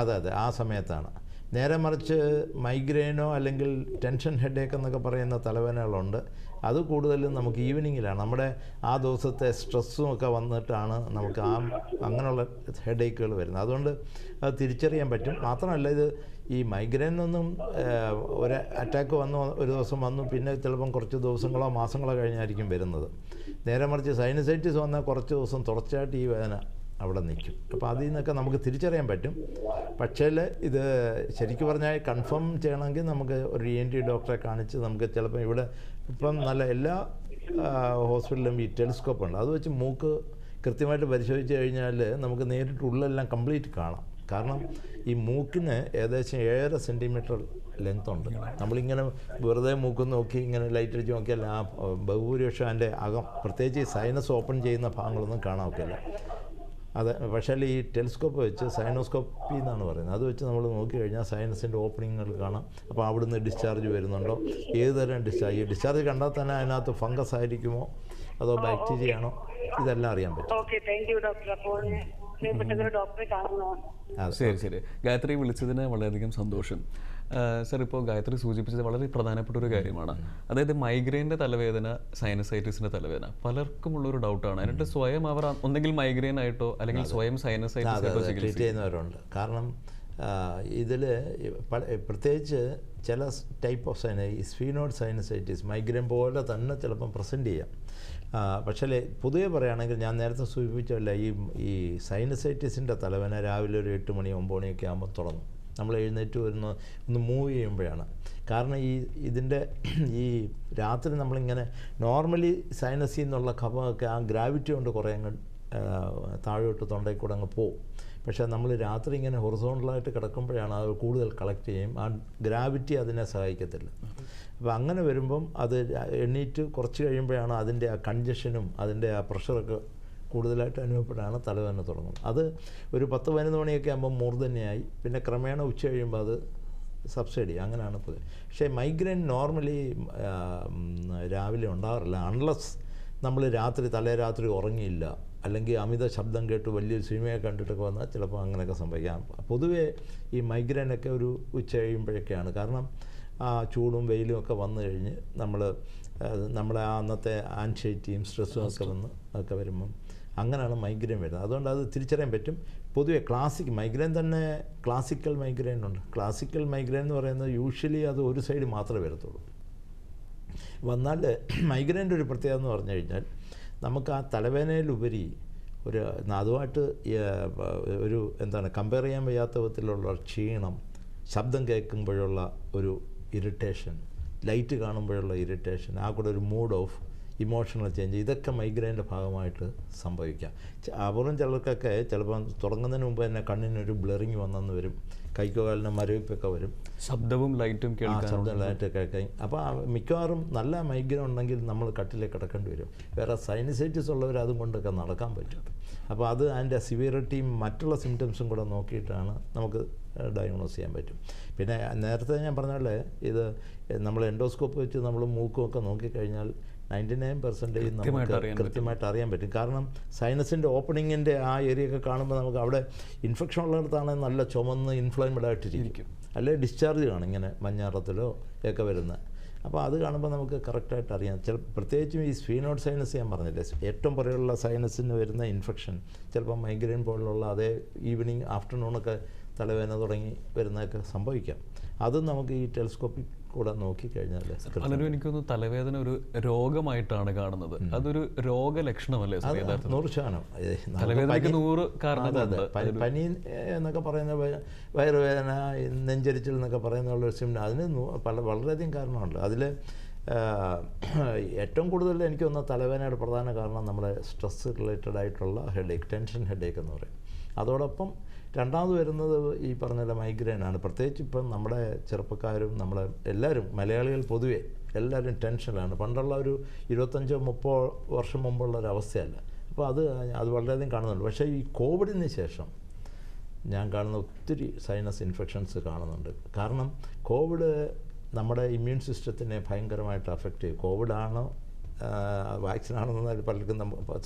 അതെ, ആ സമയത്താണ്. നേരെ മറിച്ച് മൈഗ്രെയിനോ അല്ലെങ്കിൽ ടെൻഷൻ ഹെഡേക്ക് എന്നൊക്കെ പറയുന്ന തലവേദനകളുണ്ട്. അത് കൂടുതലും നമുക്ക് ഈവനിങ്ങിലാണ്, നമ്മുടെ ആ ദിവസത്തെ സ്ട്രെസ്സും ഒക്കെ വന്നിട്ടാണ് നമുക്ക് അങ്ങനെയുള്ള ഹെഡേക്കുകൾ വരുന്നത്. അതുകൊണ്ട് അത് തിരിച്ചറിയാൻ പറ്റും. മാത്രമല്ല, ഇത് ഈ മൈഗ്രെയിനൊന്നും ഒരു അറ്റാക്ക് വന്നു ഒരു ദിവസം വന്നു പിന്നെ ചിലപ്പം കുറച്ച് ദിവസങ്ങളോ മാസങ്ങളോ കഴിഞ്ഞായിരിക്കും വരുന്നത്. നേരെ മറിച്ച് സൈനസൈറ്റിസ് വന്നാൽ കുറച്ച് ദിവസം തുടർച്ചയായിട്ട് ഈ വേദന അവിടെ നിൽക്കും. അപ്പോൾ അതിൽ നിന്നൊക്കെ നമുക്ക് തിരിച്ചറിയാൻ പറ്റും. പക്ഷേ ഇത് ശരിക്കും പറഞ്ഞാൽ കൺഫേം ചെയ്യണമെങ്കിൽ നമുക്ക് ഒരു ENT ഡോക്ടറെ കാണിച്ച് നമുക്ക് ചിലപ്പോൾ ഇവിടെ ഇപ്പം നല്ല എല്ലാ ഹോസ്പിറ്റലിലും ഈ ടെലിസ്കോപ്പ് ഉണ്ട്. അത് വെച്ച് മൂക്ക് കൃത്യമായിട്ട് പരിശോധിച്ച് കഴിഞ്ഞാൽ നമുക്ക് നേരിട്ട് ഉള്ളെല്ലാം കംപ്ലീറ്റ് കാണാം. കാരണം ഈ മൂക്കിന് ഏകദേശം 7.5 സെൻറ്റിമീറ്റർ ലെങ്ത് ഉണ്ട്. നമ്മളിങ്ങനെ വെറുതെ മൂക്ക് നോക്കി ഇങ്ങനെ ലൈറ്റ് അടിച്ച് നോക്കിയാൽ ആ ബഹുഭൂരിപക്ഷം അതിൻ്റെ അകം, പ്രത്യേകിച്ച് ഈ സൈനസ് ഓപ്പൺ ചെയ്യുന്ന ഭാഗങ്ങളൊന്നും കാണാൻ ഒക്കില്ല. അത് പക്ഷേ ഈ ടെലിസ്കോപ്പ് വെച്ച് സൈനോസ്കോപ്പി എന്നാണ് പറയുന്നത്, അത് വെച്ച് നമ്മൾ നോക്കിക്കഴിഞ്ഞാൽ സൈനസിൻ്റെ ഓപ്പണിങ്ങുകൾ കാണാം. അപ്പോൾ അവിടുന്ന് ഡിസ്ചാർജ് വരുന്നുണ്ടോ, ഏത് തരം ഡിസ്ചാർജ് കണ്ടാൽ തന്നെ അതിനകത്ത് ഫംഗസ് ആയിരിക്കുമോ അതോ ബാക്ടീരിയ ആണോ, ഇതെല്ലാം അറിയാൻ പറ്റും. Okay, thank you doctor. അപ്പോൾ ഡോക്ടറെ കാണുന്നതാണ്. ശരി ശരി. ഗായത്രി വിളിച്ചതിന് വളരെയധികം സന്തോഷം. സർ, ഇപ്പോൾ ഗായത്രി സൂചിപ്പിച്ചത് വളരെ പ്രധാനപ്പെട്ട ഒരു കാര്യമാണ്. അതായത് മൈഗ്രെയിൻ്റെ തലവേദന, സൈനസൈറ്റിസിൻ്റെ തലവേദന പലർക്കുമുള്ളൊരു ഡൗട്ടാണ്. എന്നിട്ട് സ്വയം അവർ ഒന്നെങ്കിൽ മൈഗ്രെയിൻ ആയിട്ടോ അല്ലെങ്കിൽ സ്വയം സൈനസൈറ്റിസ് ആയിട്ടോ ട്രീറ്റ് ചെയ്യുന്നവരുണ്ട്. കാരണം ഇതിൽ പ്രത്യേകിച്ച് ചില type of sphenoid sinusitis migraine പോലെ തന്നെ ചിലപ്പം പ്രസൻറ്റ് ചെയ്യാം. പക്ഷേ പൊതുവെ പറയുകയാണെങ്കിൽ ഞാൻ നേരത്തെ സൂചിപ്പിച്ചല്ല, ഈ സൈനസൈറ്റിസിൻ്റെ തലവേദന രാവിലെ ഒരു 8 മണി 9 മണിയൊക്കെ ആകുമ്പോൾ തുടങ്ങും. നമ്മൾ എഴുന്നേറ്റ് ഒന്ന് മൂവ് ചെയ്യുമ്പോഴാണ്. കാരണം ഇതിൻ്റെ ഈ രാത്രി നമ്മളിങ്ങനെ നോർമലി സൈനസിൽ നിന്നുള്ള കഫമൊക്കെ ആ ഗ്രാവിറ്റി കൊണ്ട് കുറേ അങ്ങ് താഴോട്ട് തൊണ്ടയിൽ കൂടെ അങ്ങ് പോവും. പക്ഷേ നമ്മൾ രാത്രി ഇങ്ങനെ ഹൊറിസോണ്ടലായിട്ട് കിടക്കുമ്പോഴാണ് അത് കൂടുതൽ കളക്ട് ചെയ്യും. ആ ഗ്രാവിറ്റി അതിനെ സഹായിക്കത്തില്ല. അപ്പോൾ അങ്ങനെ വരുമ്പം അത് എണ്ണീറ്റ് കുറച്ച് കഴിയുമ്പോഴാണ് അതിൻ്റെ ആ കൺജഷനും അതിൻ്റെ ആ പ്രഷറൊക്കെ കൂടുതലായിട്ട് അനുഭവപ്പെട്ടാണ് തലവേദന തുടങ്ങുന്നത്. അത് ഒരു 10-11 മണിയൊക്കെ ആകുമ്പോൾ മൂർധന്യമായി, പിന്നെ ക്രമേണ ഉച്ച കഴിയുമ്പോൾ അത് സബ്സൈഡ് ചെയ്യും. അങ്ങനെയാണ് ഇപ്പോൾ. പക്ഷേ മൈഗ്രെയിൻ നോർമലി രാവിലെ ഉണ്ടാകാറില്ല, അൺലെസ് നമ്മൾ തലേരാത്രി ഉറങ്ങിയില്ല, അല്ലെങ്കിൽ അമിത ശബ്ദം കേട്ട് വലിയൊരു സിനിമയെ കണ്ടിട്ടൊക്കെ വന്നാൽ ചിലപ്പോൾ അങ്ങനെയൊക്കെ സംഭവിക്കാം. പൊതുവേ ഈ മൈഗ്രെയിനൊക്കെ ഒരു ഉച്ച കഴിയുമ്പോഴൊക്കെയാണ്. കാരണം ആ ചൂടും വെയിലും ഒക്കെ വന്നു കഴിഞ്ഞ് നമ്മളെ ആ അന്നത്തെ ആൻസൈറ്റിയും സ്ട്രെസ്സും ഒക്കെ വരുമ്പം അങ്ങനെയാണ് മൈഗ്രെയിൻ വരുന്നത്. അതുകൊണ്ട് അത് തിരിച്ചറിയാൻ പറ്റും. പൊതുവെ മൈഗ്രെയിൻ തന്നെ ക്ലാസിക്കൽ മൈഗ്രെയിൻ ഉണ്ട്. ക്ലാസിക്കൽ മൈഗ്രെയിൻ എന്ന് പറയുന്നത് യൂഷ്വലി അത് ഒരു സൈഡ് മാത്രമേ വരത്തുള്ളൂ. വന്നാൽ മൈഗ്രെയിൻ്റെ ഒരു പ്രത്യേകത എന്ന് പറഞ്ഞു കഴിഞ്ഞാൽ നമുക്ക് ആ തലവേദനയിലുപരി അതുമായിട്ട് ഒരു കമ്പയർ ചെയ്യാൻ വയ്യാത്ത വിധത്തിലുള്ള ക്ഷീണം, ശബ്ദം കേൾക്കുമ്പോഴുള്ള ഒരു ഇറിറ്റേഷൻ, ലൈറ്റ് കാണുമ്പോഴുള്ള ഇറിറ്റേഷൻ, ആ കൂടെ ഒരു മൂഡ് ഓഫ്, ഇമോഷണൽ ചേഞ്ച്, ഇതൊക്കെ മൈഗ്രെയിൻ്റെ ഭാഗമായിട്ട് സംഭവിക്കാം. അപൂർവം ചിലർക്കൊക്കെ ചിലപ്പോൾ തുടങ്ങുന്നതിന് മുമ്പ് തന്നെ കണ്ണിനൊരു ബ്ലറിങ് വന്നെന്ന് വരും, കൈക്കോ കാലിന് മരവിപ്പൊക്കെ വരും, ശബ്ദവും ലൈറ്റും ശബ്ദം ലൈറ്റ് കേൾക്കാൻ. അപ്പോൾ മിക്കവാറും നല്ല മൈഗ്രെയിൻ ഉണ്ടെങ്കിൽ നമ്മൾ കട്ടിലേക്ക് കിടക്കേണ്ടി വരും. വേറെ സൈനസൈറ്റിസ് ഉള്ളവർ അതും കൊണ്ടൊക്കെ നടക്കാൻ പറ്റും. അപ്പോൾ അത് അതിൻ്റെ സിവിയറിറ്റിയും മറ്റുള്ള സിംറ്റംസും കൂടെ നോക്കിയിട്ടാണ് നമുക്ക് ഡയഗ്നോസ് ചെയ്യാൻ പറ്റും. പിന്നെ നേരത്തെ ഞാൻ പറഞ്ഞ പോലെ ഇത് നമ്മൾ എൻഡോസ്കോപ്പ് വെച്ച് നമ്മൾ മൂക്കും ഒക്കെ നോക്കിക്കഴിഞ്ഞാൽ 99% നമുക്ക് കൃത്യമായിട്ട് അറിയാൻ പറ്റും. കാരണം സൈനസിൻ്റെ ഓപ്പണിങ്ങിൻ്റെ ആ ഏരിയയൊക്കെ കാണുമ്പോൾ നമുക്ക് അവിടെ ഇൻഫെക്ഷൻ ഉള്ളിടത്താണെങ്കിൽ നല്ല ചുമന്ന് ഇൻഫ്ലമഡ് ആയിട്ടിരിക്കും, അല്ലെങ്കിൽ ഡിസ്ചാർജ് കാണും ഇങ്ങനെ മഞ്ഞാറത്തിലോ ഒക്കെ വരുന്നത്. അപ്പോൾ അത് കാണുമ്പോൾ നമുക്ക് കറക്റ്റായിട്ട് അറിയാം. പ്രത്യേകിച്ചും ഈ സ്ഫീനോയിഡ് സൈനസ് ഞാൻ പറഞ്ഞില്ലേ, ഏറ്റവും പുറയുള്ള സൈനസിന് വരുന്ന ഇൻഫെക്ഷൻ ചിലപ്പോൾ മൈഗ്രെയിൻ പോലുള്ള അതേ ഈവനിങ് ആഫ്റ്റർനൂണൊക്കെ തലവേദന തുടങ്ങി വരുന്നതൊക്കെ സംഭവിക്കാം. അതും നമുക്ക് ഈ ടെലിസ്കോപ്പിൽ കൂടെ നോക്കിക്കഴിഞ്ഞാൽ പലരും എനിക്കൊന്ന് തലവേദന ഒരു രോഗമായിട്ടാണ് കാണുന്നത്. അതൊരു രോഗലക്ഷണമല്ലേ? 100% തലവേദനയ്ക്ക് 100 കാരണങ്ങളുണ്ട്. പനി എന്നൊക്കെ പറയുന്ന വയറുവേദന, നെഞ്ചരിച്ചിൽ എന്നൊക്കെ പറയുന്ന സിംറ്റം, അതിന് വളരെയധികം കാരണമുണ്ട്. അതിൽ ഏറ്റവും കൂടുതൽ എനിക്ക് തോന്നുന്ന തലവേദനയുടെ പ്രധാന കാരണം നമ്മുടെ സ്ട്രെസ് റിലേറ്റഡ് ആയിട്ടുള്ള ഹെഡേക്ക്, ടെൻഷൻ ഹെഡേക്ക് എന്ന് പറയും. അതോടൊപ്പം രണ്ടാമത് വരുന്നത് ഈ പറഞ്ഞ മൈഗ്രെയിനാണ്. പ്രത്യേകിച്ച് ഇപ്പം നമ്മുടെ ചെറുപ്പക്കാരും എല്ലാവരും മലയാളികൾ പൊതുവെ എല്ലാവരും ടെൻഷനിലാണ്. പണ്ടുള്ള ഒരു 25-30 വർഷം മുമ്പുള്ള ഒരു അവസ്ഥയല്ല. അപ്പോൾ അത് വളരെയധികം കാണുന്നുണ്ട്. പക്ഷേ ഈ കോവിഡിന് ശേഷം ഞാൻ കാണുന്ന ഒത്തിരി സൈനസ് ഇൻഫെക്ഷൻസ് കാണുന്നുണ്ട്. കാരണം കോവിഡ് നമ്മുടെ ഇമ്മ്യൂൺ സിസ്റ്റത്തിനെ ഭയങ്കരമായിട്ട് അഫക്റ്റ് ചെയ്യും. കോവിഡാണ് വാക്സിൻ ആണെന്ന് പലർക്കും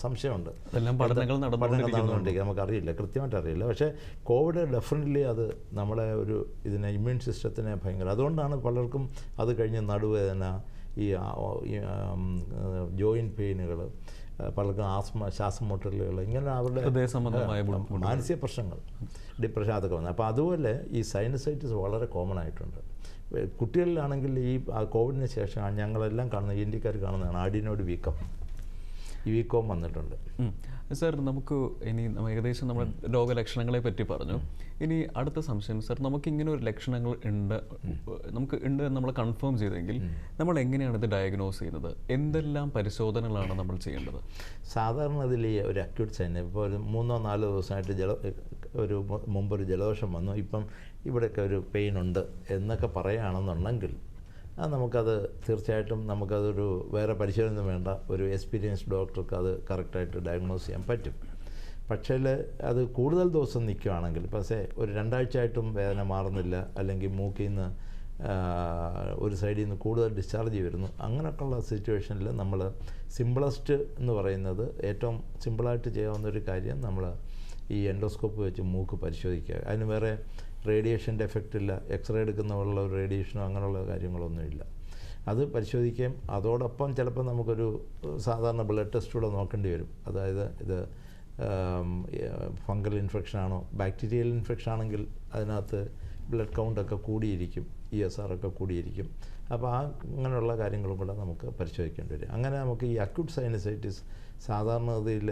സംശയമുണ്ട്. അതെല്ലാം പഠനങ്ങൾ നടന്നുകൊണ്ടിരിക്കുക, നമുക്കറിയില്ല, കൃത്യമായിട്ട് അറിയില്ല. പക്ഷേ കോവിഡ് ഡെഫിനറ്റ്ലി അത് നമ്മുടെ ഇതിനെ ഇമ്മ്യൂൺ സിസ്റ്റത്തിനെ ഭയങ്കര, അതുകൊണ്ടാണ് പലർക്കും അത് കഴിഞ്ഞ് നടുവേദന, ഈ ജോയിൻറ്റ് പെയിനുകൾ, പലർക്കും ആസ്മ, ശ്വാസം മുട്ടലുകൾ, ഇങ്ങനെ അവരുടെ മാനസിക പ്രശ്നങ്ങൾ, ഡിപ്രഷൻ, അതൊക്കെ വന്നത്. അപ്പോൾ അതുപോലെ ഈ സൈനസൈറ്റിസ് വളരെ കോമൺ ആയിട്ടുണ്ട്. കുട്ടികളിലാണെങ്കിൽ ഈ കോവിഡിന് ശേഷം ഞങ്ങളെല്ലാം കാണുന്നത്, ഇന്ത്യക്കാർ കാണുന്നതാണ് ആഡിനോയിഡ് വീക്കം. ഈ വീക്കവും വന്നിട്ടുണ്ട്. സർ, നമുക്ക് ഇനി ഏകദേശം നമ്മൾ രോഗലക്ഷണങ്ങളെ പറ്റി പറഞ്ഞു. ഇനി അടുത്ത സംശയം സർ, നമുക്കിങ്ങനെ ഒരു ലക്ഷണങ്ങൾ നമുക്ക് ഉണ്ട് എന്ന് നമ്മൾ കൺഫേം ചെയ്തെങ്കിൽ നമ്മൾ എങ്ങനെയാണ് ഇത് ഡയഗ്നോസ് ചെയ്യുന്നത്? എന്തെല്ലാം പരിശോധനകളാണ് നമ്മൾ ചെയ്യേണ്ടത്? സാധാരണ ഇതിൽ ഒരു അക്യൂട്ട് സൈൻ, ഇപ്പോൾ ഒരു 3-4 ദിവസമായിട്ട് മുമ്പൊരു ജലദോഷം വന്നു, ഇപ്പം ഇവിടെയൊക്കെ ഒരു പെയിൻ ഉണ്ട് എന്നൊക്കെ പറയുകയാണെന്നുണ്ടെങ്കിൽ നമുക്കത് തീർച്ചയായിട്ടും നമുക്കതൊരു വേറെ പരിശോധന വേണ്ട, ഒരു എക്സ്പീരിയൻസ്ഡ് ഡോക്ടർക്ക് അത് കറക്റ്റായിട്ട് ഡയഗ്നോസ് ചെയ്യാൻ പറ്റും. പക്ഷേ അത് കൂടുതൽ ദിവസം നിൽക്കുകയാണെങ്കിൽ, പക്ഷേ ഒരു 2 ആഴ്ചയായിട്ടും വേദന മാറുന്നില്ല, അല്ലെങ്കിൽ മൂക്കിൽ നിന്ന് ഒരു സൈഡിൽ നിന്ന് കൂടുതൽ ഡിസ്ചാർജ് വരുന്നു, അങ്ങനെയൊക്കെയുള്ള സിറ്റുവേഷനിൽ നമ്മൾ സിമ്പിളസ്റ്റ് എന്ന് പറയുന്നത്, ഏറ്റവും സിമ്പിളായിട്ട് ചെയ്യാവുന്നൊരു കാര്യം, നമ്മൾ ഈ എൻഡോസ്കോപ്പ് വെച്ച് മൂക്ക് പരിശോധിക്കുക. അതിന് വേറെ റേഡിയേഷൻ്റെ എഫക്റ്റ് ഇല്ല, എക്സ്റേ എടുക്കുന്നതിനുള്ള ഒരു റേഡിയേഷനോ അങ്ങനെയുള്ള കാര്യങ്ങളൊന്നുമില്ല. അത് പരിശോധിക്കുകയും അതോടൊപ്പം ചിലപ്പോൾ നമുക്കൊരു സാധാരണ ബ്ലഡ് ടെസ്റ്റ് കൂടെ നോക്കേണ്ടി വരും. അതായത് ഇത് ഫംഗൽ ഇൻഫെക്ഷൻ ആണോ, ബാക്ടീരിയൽ ഇൻഫെക്ഷൻ ആണെങ്കിൽ അതിനകത്ത് ബ്ലഡ് കൗണ്ടൊക്കെ കൂടിയിരിക്കും, ESR ഒക്കെ കൂടിയിരിക്കും. അപ്പോൾ അങ്ങനെയുള്ള കാര്യങ്ങളും കൂടെ നമുക്ക് പരിശോധിക്കേണ്ടി വരും. അങ്ങനെ നമുക്ക് ഈ അക്യൂട്ട് സൈനസൈറ്റിസ് സാധാരണഗതിയിൽ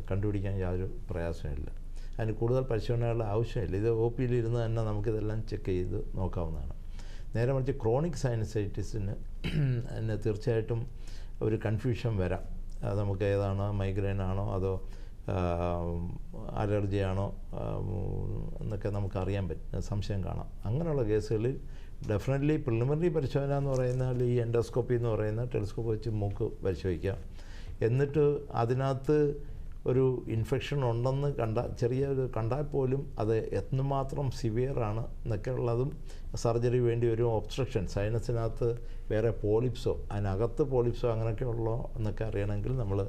കണ്ടുപിടിക്കാൻ യാതൊരു പ്രയാസമില്ല. അതിന് കൂടുതൽ പരിശോധനകളുടെ ആവശ്യമില്ല. ഇത് OPയിൽ ഇരുന്ന് തന്നെ നമുക്കിതെല്ലാം ചെക്ക് ചെയ്ത് നോക്കാവുന്നതാണ്. നേരെ മറിച്ച് ക്രോണിക് സൈനസൈറ്റിസിന് തീർച്ചയായിട്ടും ഒരു കൺഫ്യൂഷൻ വരാം. അത് നമുക്ക് ഏതാണോ, മൈഗ്രെയിൻ ആണോ അതോ അലർജിയാണോ എന്നൊക്കെ നമുക്കറിയാൻ പറ്റും, സംശയം കാണാം. അങ്ങനെയുള്ള കേസുകളിൽ ഡെഫിനറ്റ്ലി പ്രിലിമിനറി പരിശോധന എന്ന് പറയുന്നാൽ ഈ എൻഡോസ്കോപ്പി എന്ന് പറയുന്ന ടെലിസ്കോപ്പ് വെച്ച് മൂക്ക് പരിശോധിക്കാം. എന്നിട്ട് അതിനകത്ത് ഒരു ഇൻഫെക്ഷൻ ഉണ്ടെന്ന് ചെറിയൊരു കണ്ടാൽ പോലും അത് എത്രമാത്രം സിവിയറാണ് എന്നൊക്കെ ഉള്ളതും, സർജറി വേണ്ടി വരും, ഒബ്സ്ട്രക്ഷൻ സൈനസിനകത്ത് വേറെ പോളിപ്സോ അതിനകത്ത് പോളിപ്സോ അങ്ങനെയൊക്കെ ഉള്ളോ എന്നൊക്കെ അറിയണമെങ്കിൽ നമ്മൾ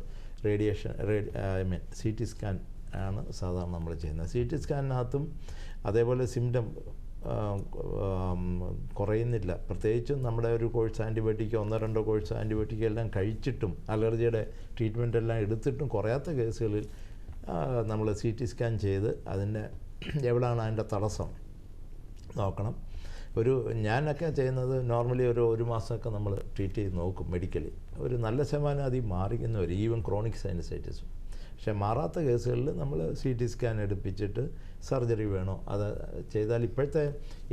CT സ്കാൻ ആണ് സാധാരണ നമ്മൾ ചെയ്യുന്നത്. CT സ്കാനിനകത്തും അതേപോലെ സിംറ്റം കുറയുന്നില്ല, പ്രത്യേകിച്ചും നമ്മുടെ ഒരു കോഴ്സ് ആൻറ്റിബയോട്ടിക്കോ 1-2 കോഴ്സ് ആൻറ്റിബയോട്ടിക്കോ എല്ലാം കഴിച്ചിട്ടും അലർജിയുടെ ട്രീറ്റ്മെൻ്റ് എല്ലാം എടുത്തിട്ടും കുറയാത്ത കേസുകളിൽ നമ്മൾ CT സ്കാൻ ചെയ്ത് അതിൻ്റെ എവിടെയാണ് അതിൻ്റെ തടസ്സം നോക്കണം. ഞാനൊക്കെ ചെയ്യുന്നത് നോർമലി ഒരു മാസമൊക്കെ നമ്മൾ ട്രീറ്റ് ചെയ്ത് നോക്കും മെഡിക്കലി. ഒരു നല്ല ശതമാനം അതിൽ മാറിക്കുന്ന വരും, ഈവൻ ക്രോണിക് സൈനസൈറ്റിസും. പക്ഷേ മാറാത്ത കേസുകളിൽ നമ്മൾ CT സ്കാൻ എടുപ്പിച്ചിട്ട് സർജറി വേണോ അത് ചെയ്താൽ, ഇപ്പോഴത്തെ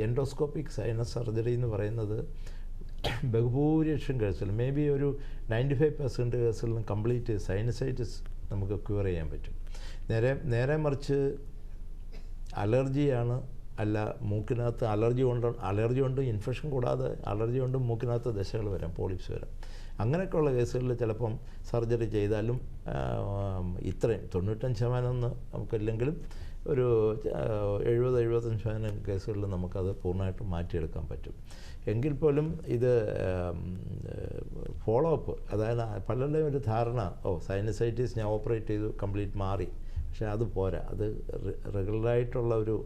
എൻഡോസ്കോപ്പിക് സൈനസ് സർജറി എന്ന് പറയുന്നത് ബഹുഭൂരിപക്ഷം കേസുകൾ, മേ ബി ഒരു 95% കേസുകളിലും കംപ്ലീറ്റ് സൈനസൈറ്റിസ് നമുക്ക് ക്യൂർ ചെയ്യാൻ പറ്റും. നേരെ മറിച്ച് അലർജിയാണ്, അല്ല മൂക്കിനകത്ത് അലർജി കൊണ്ട് ഇൻഫെക്ഷൻ കൂടാതെ അലർജി കൊണ്ട് മൂക്കിനകത്ത് ദശകൾ വരാം, പോളിപ്സ് വരാം. അങ്ങനെയൊക്കെയുള്ള കേസുകളിൽ ചിലപ്പം സർജറി ചെയ്താലും ഇത്രയും 95% നമുക്കില്ലെങ്കിലും ഒരു 70-75% കേസുകളിൽ നമുക്കത് പൂർണ്ണമായിട്ടും മാറ്റിയെടുക്കാൻ പറ്റും. എങ്കിൽ പോലും ഇത് ഫോളോ അപ്പ്, അതായത് പലരുടെയും ഒരു ധാരണ, സൈനസൈറ്റിസ് ഞാൻ ഓപ്പറേറ്റ് ചെയ്തു കംപ്ലീറ്റ് മാറി, പക്ഷേ അത് പോരാ. അത് റെഗുലറായിട്ടുള്ള ഒരു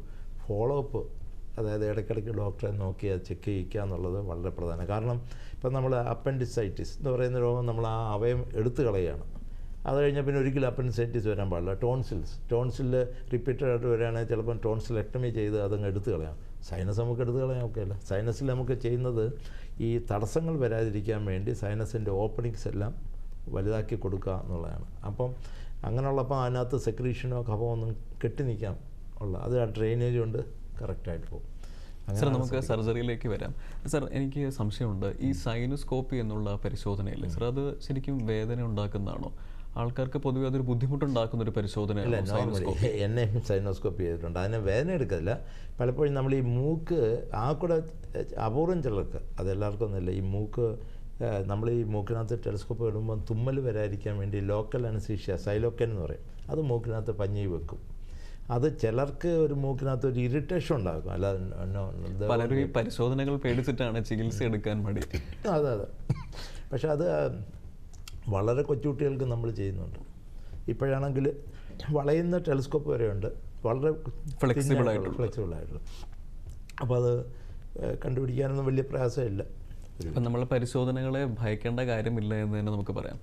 ഫോളോ അപ്പ്, അതായത് ഇടയ്ക്കിടയ്ക്ക് ഡോക്ടറെ നോക്കി അത് ചെക്ക് ചെയ്യിക്കുക എന്നുള്ളത് വളരെ പ്രധാനം. കാരണം ഇപ്പം നമ്മൾ അപ്പൻഡിസൈറ്റിസ് എന്ന് പറയുന്ന രോഗം നമ്മൾ ആ അവയം എടുത്തു കളയുകയാണ്. അത് കഴിഞ്ഞാൽ പിന്നെ ഒരിക്കലും അപ്പൻഡിസൈറ്റിസ് വരാൻ പാടില്ല. ടോൺസിൽ റിപ്പീറ്റഡ് ആയിട്ട് വരികയാണെങ്കിൽ ചിലപ്പം ടോൺസിലെക്ടമി ചെയ്ത് അതങ്ങ് എടുത്തു കളയാം. സൈനസ് നമുക്ക് എടുത്തു കളയാൻ ഒക്കെയല്ല. സൈനസിൽ നമുക്ക് ചെയ്യുന്നത് ഈ തടസ്സങ്ങൾ വരാതിരിക്കാൻ വേണ്ടി സൈനസിൻ്റെ ഓപ്പണിങ്സ് എല്ലാം വലുതാക്കി കൊടുക്കുക എന്നുള്ളതാണ്. അപ്പം അങ്ങനെയുള്ളപ്പോൾ അതിനകത്ത് സെക്രീഷനോ കഫമോ ഒന്നും കെട്ടി നിൽക്കാൻ അത് ആ ഡ്രെയിനേജ് കൊണ്ട് കറക്റ്റായിട്ട് പോകും. സർ, നമുക്ക് സർജറിയിലേക്ക് വരാം. സർ, എനിക്ക് സംശയമുണ്ട്, ഈ സൈനോസ്കോപ്പി എന്നുള്ള പരിശോധനയില്ലേ സർ, അത് ശരിക്കും വേദന ഉണ്ടാക്കുന്നതാണോ? ആൾക്കാർക്ക് പൊതുവെ അതൊരു ബുദ്ധിമുട്ടുണ്ടാക്കുന്ന ഒരു പരിശോധനയല്ല. എന്നെയും സൈനോസ്കോപ്പി ചെയ്തിട്ടുണ്ട്, അതിനെ വേദന എടുക്കില്ല. പലപ്പോഴും നമ്മൾ ഈ മൂക്ക് കൂടെ അപൂർവം ചിലർക്ക്, അതെല്ലാവർക്കും ഒന്നുമില്ല, ഈ മൂക്ക് നമ്മൾ ഈ മൂക്കിനകത്ത് ടെലിസ്കോപ്പ് ഇടുമ്പം തുമ്മൽ വരാതിരിക്കാൻ വേണ്ടി ലോക്കൽ അനസ്തീഷ്യ സൈലോക്കൻ എന്ന് പറയും, അത് മൂക്കിനകത്ത് പഞ്ഞി വെക്കും. അത് ചിലർക്ക് ഒരു മൂക്കിനകത്ത് ഒരു ഇറിറ്റേഷൻ ഉണ്ടാക്കും. അല്ലാതെ പലരും ഈ പരിശോധനകൾ പേടിച്ചിട്ടാണ് ചികിത്സ എടുക്കാൻ മടി. അതെ. പക്ഷേ അത് വളരെ കൊച്ചുകുട്ടികൾക്ക് നമ്മൾ ചെയ്യുന്നുണ്ട്. ഇപ്പോഴാണെങ്കിൽ വളയുന്ന ടെലിസ്കോപ്പ് വരെയുണ്ട്, വളരെ ഫ്ലെക്സിബിളായിട്ടുള്ള. അപ്പോൾ അത് കണ്ടുപിടിക്കാനൊന്നും വലിയ പ്രയാസമില്ല. അപ്പം നമ്മൾ പരിശോധനകളെ ഭയക്കേണ്ട കാര്യമില്ല എന്ന് തന്നെ നമുക്ക് പറയാം.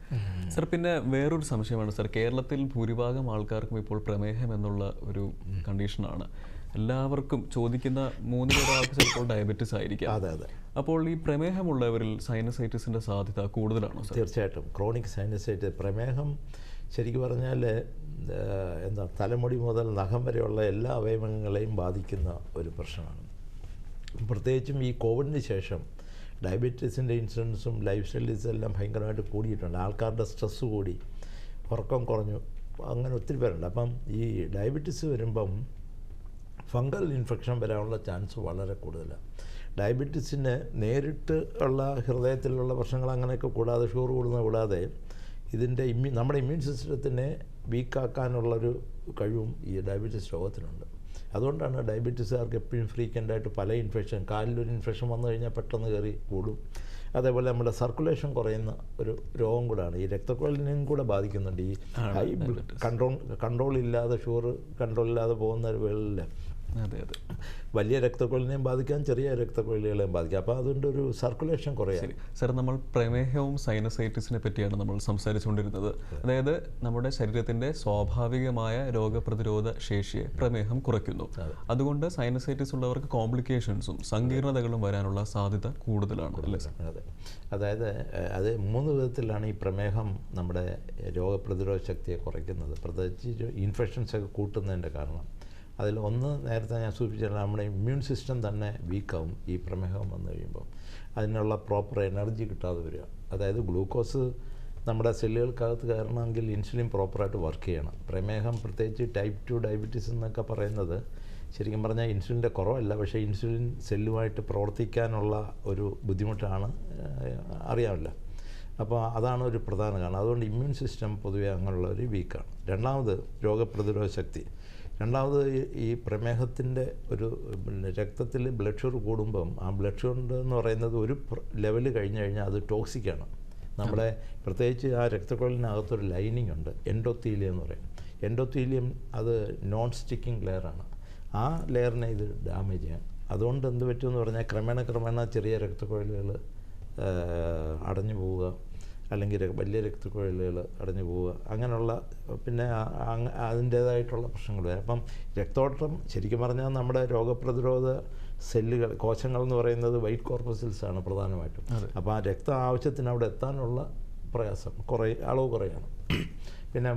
സർ, പിന്നെ വേറൊരു സംശയമാണ് സർ, കേരളത്തിൽ ഭൂരിഭാഗം ആൾക്കാർക്കും ഇപ്പോൾ പ്രമേഹം എന്നുള്ള ഒരു കണ്ടീഷനാണ്. എല്ലാവർക്കും ചോദിക്കുന്ന 3 ഒരാൾക്ക് ചിലപ്പോൾ ഡയബറ്റിസ് ആയിരിക്കാം. അതെ അതെ. അപ്പോൾ ഈ പ്രമേഹമുള്ളവരിൽ സൈനസൈറ്റിസിൻ്റെ സാധ്യത കൂടുതലാണോ സർ? തീർച്ചയായിട്ടും. ക്രോണിക് സൈനസൈറ്റിസ്, പ്രമേഹം ശരിക്കും പറഞ്ഞാൽ എന്താ, തലമുടി മുതൽ നഖം വരെയുള്ള എല്ലാ അവയവങ്ങളെയും ബാധിക്കുന്ന ഒരു പ്രശ്നമാണ്. പ്രത്യേകിച്ചും ഈ കോവിഡിന് ശേഷം ഡയബറ്റീസിൻ്റെ ഇൻസിഡൻസും ലൈഫ് സ്റ്റൈൽസും എല്ലാം ഭയങ്കരമായിട്ട് കൂടിയിട്ടുണ്ട്. ആൾക്കാരുടെ സ്ട്രെസ്സ് കൂടി, ഉറക്കം കുറഞ്ഞു, അങ്ങനെ ഒത്തിരി പേരുണ്ട്. അപ്പം ഈ ഡയബറ്റീസ് വരുമ്പം ഫംഗൽ ഇൻഫെക്ഷൻ വരാനുള്ള ചാൻസ് വളരെ കൂടുതലാണ്. ഡയബറ്റീസിന് നേരിട്ട് ഉള്ള ഹൃദയത്തിലുള്ള പ്രശ്നങ്ങൾ അങ്ങനെയൊക്കെ കൂടാതെ, ഷുഗർ കൂടുന്നത് കൂടാതെ, ഇതിൻ്റെ നമ്മുടെ ഇമ്മ്യൂൺ സിസ്റ്റത്തിനെ വീക്കാക്കാനുള്ളൊരു കഴിവും ഈ ഡയബറ്റീസ് രോഗത്തിനുണ്ട്. അതുകൊണ്ടാണ് ഡയബറ്റീസുകാർക്ക് എപ്പോഴും ഫ്രീക്വൻ്റായിട്ട് പല ഇൻഫെക്ഷൻ, കാലിലൊരു ഇൻഫെക്ഷൻ വന്നു കഴിഞ്ഞാൽ പെട്ടെന്ന് കയറി കൂടും. അതേപോലെ നമ്മുടെ സർക്കുലേഷൻ കുറയുന്ന ഒരു രോഗം കൂടാണ്. ഈ രക്തക്കുഴലിനെയും കൂടെ ബാധിക്കുന്നുണ്ട്. ഈ ഹൈ കൺട്രോൾ ഇല്ലാതെ, ഷുഗർ കൺട്രോൾ ഇല്ലാതെ പോകുന്ന വേളയിൽ വലിയ രക്തക്കുഴലിനെയും ബാധിക്കാം, ചെറിയ രക്തക്കുഴലുകളെയും ബാധിക്കാം. അപ്പോൾ അതുകൊണ്ട് ഒരു സർക്കുലേഷൻ കുറയാം. സർ, നമ്മൾ പ്രമേഹവും സൈനസൈറ്റിസിനെ പറ്റിയാണ് നമ്മൾ സംസാരിച്ചുകൊണ്ടിരുന്നത്. അതായത് നമ്മുടെ ശരീരത്തിൻ്റെ സ്വാഭാവികമായ രോഗപ്രതിരോധ ശേഷിയെ പ്രമേഹം കുറയ്ക്കുന്നു. അതുകൊണ്ട് സൈനസൈറ്റിസ് ഉള്ളവർക്ക് കോംപ്ലിക്കേഷൻസും സങ്കീർണതകളും വരാനുള്ള സാധ്യത കൂടുതലാണ്, അല്ലേ സർ? അതെ. അതായത് അത് 3 വിധത്തിലാണ് ഈ പ്രമേഹം നമ്മുടെ രോഗപ്രതിരോധ ശക്തിയെ കുറയ്ക്കുന്നത്, പ്രത്യേകിച്ച് ഇൻഫെക്ഷൻസൊക്കെ കൂട്ടുന്നതിൻ്റെ കാരണം. അതിൽ ഒന്ന്, നേരത്തെ ഞാൻ സൂചിപ്പിച്ചാൽ നമ്മുടെ ഇമ്മ്യൂൺ സിസ്റ്റം തന്നെ വീക്കാവും ഈ പ്രമേഹം വന്നു കഴിയുമ്പോൾ. അതിനുള്ള പ്രോപ്പർ എനർജി കിട്ടാതെ വരിക. അതായത് ഗ്ലൂക്കോസ് നമ്മുടെ സെല്ലുകൾക്കകത്ത് കയറണമെങ്കിൽ ഇൻസുലിൻ പ്രോപ്പറായിട്ട് വർക്ക് ചെയ്യണം. പ്രമേഹം, പ്രത്യേകിച്ച് ടൈപ്പ് 2 ഡയബറ്റീസ് എന്നൊക്കെ പറയുന്നത് ശരിക്കും പറഞ്ഞാൽ ഇൻസുലിൻ്റെ കുറവല്ല, പക്ഷേ ഇൻസുലിൻ സെല്ലുമായിട്ട് പ്രവർത്തിക്കാനുള്ള ഒരു ബുദ്ധിമുട്ടാണ്, അറിയാമല്ല. അപ്പോൾ അതാണ് ഒരു പ്രധാന കാരണം. അതുകൊണ്ട് ഇമ്മ്യൂൺ സിസ്റ്റം പൊതുവെ അങ്ങനെയുള്ള ഒരു വീക്കാണ്. രണ്ടാമത് രോഗപ്രതിരോധ ശക്തി. രണ്ടാമത് ഈ പ്രമേഹത്തിൻ്റെ ഒരു രക്തത്തിൽ ബ്ലഡ് ഷുഗർ കൂടുമ്പം ആ ബ്ലഡ് ഷുഗർ എന്ന് പറയുന്നത് ഒരു ലെവൽ കഴിഞ്ഞ് കഴിഞ്ഞാൽ അത് ടോക്സിക്കാണ്. നമ്മുടെ പ്രത്യേകിച്ച് ആ രക്തക്കുഴലിനകത്തൊരു ലൈനിങ് ഉണ്ട്, എൻഡോത്തീലിയം എന്ന് പറയും. എൻഡോത്തീലിയം അത് നോൺ സ്റ്റിക്കിംഗ് ലെയറാണ്. ആ ലെയറിനെ ഇത് ഡാമേജ് ചെയ്യാം. അതുകൊണ്ട് എന്ത് പറ്റുമെന്ന് പറഞ്ഞാൽ ക്രമേണ ചെറിയ രക്തക്കുഴലുകൾ അടഞ്ഞു പോവുക, അല്ലെങ്കിൽ വലിയ രക്തക്കുഴലുകൾ അടഞ്ഞു പോവുക, അങ്ങനെയുള്ള പിന്നെ അതിൻ്റേതായിട്ടുള്ള പ്രശ്നങ്ങൾ വരും. അപ്പം രക്തോട്ടം ശരിക്കും പറഞ്ഞാൽ നമ്മുടെ രോഗപ്രതിരോധ സെല്ലുകൾ, കോശങ്ങൾ എന്ന് പറയുന്നത് വൈറ്റ് കോർപ്പസിൽസാണ് പ്രധാനമായിട്ടും. അപ്പോൾ ആ രക്ത ആവശ്യത്തിന് അവിടെ എത്താനുള്ള പ്രയാസം അളവ് കുറയാണ്. പിന്നെ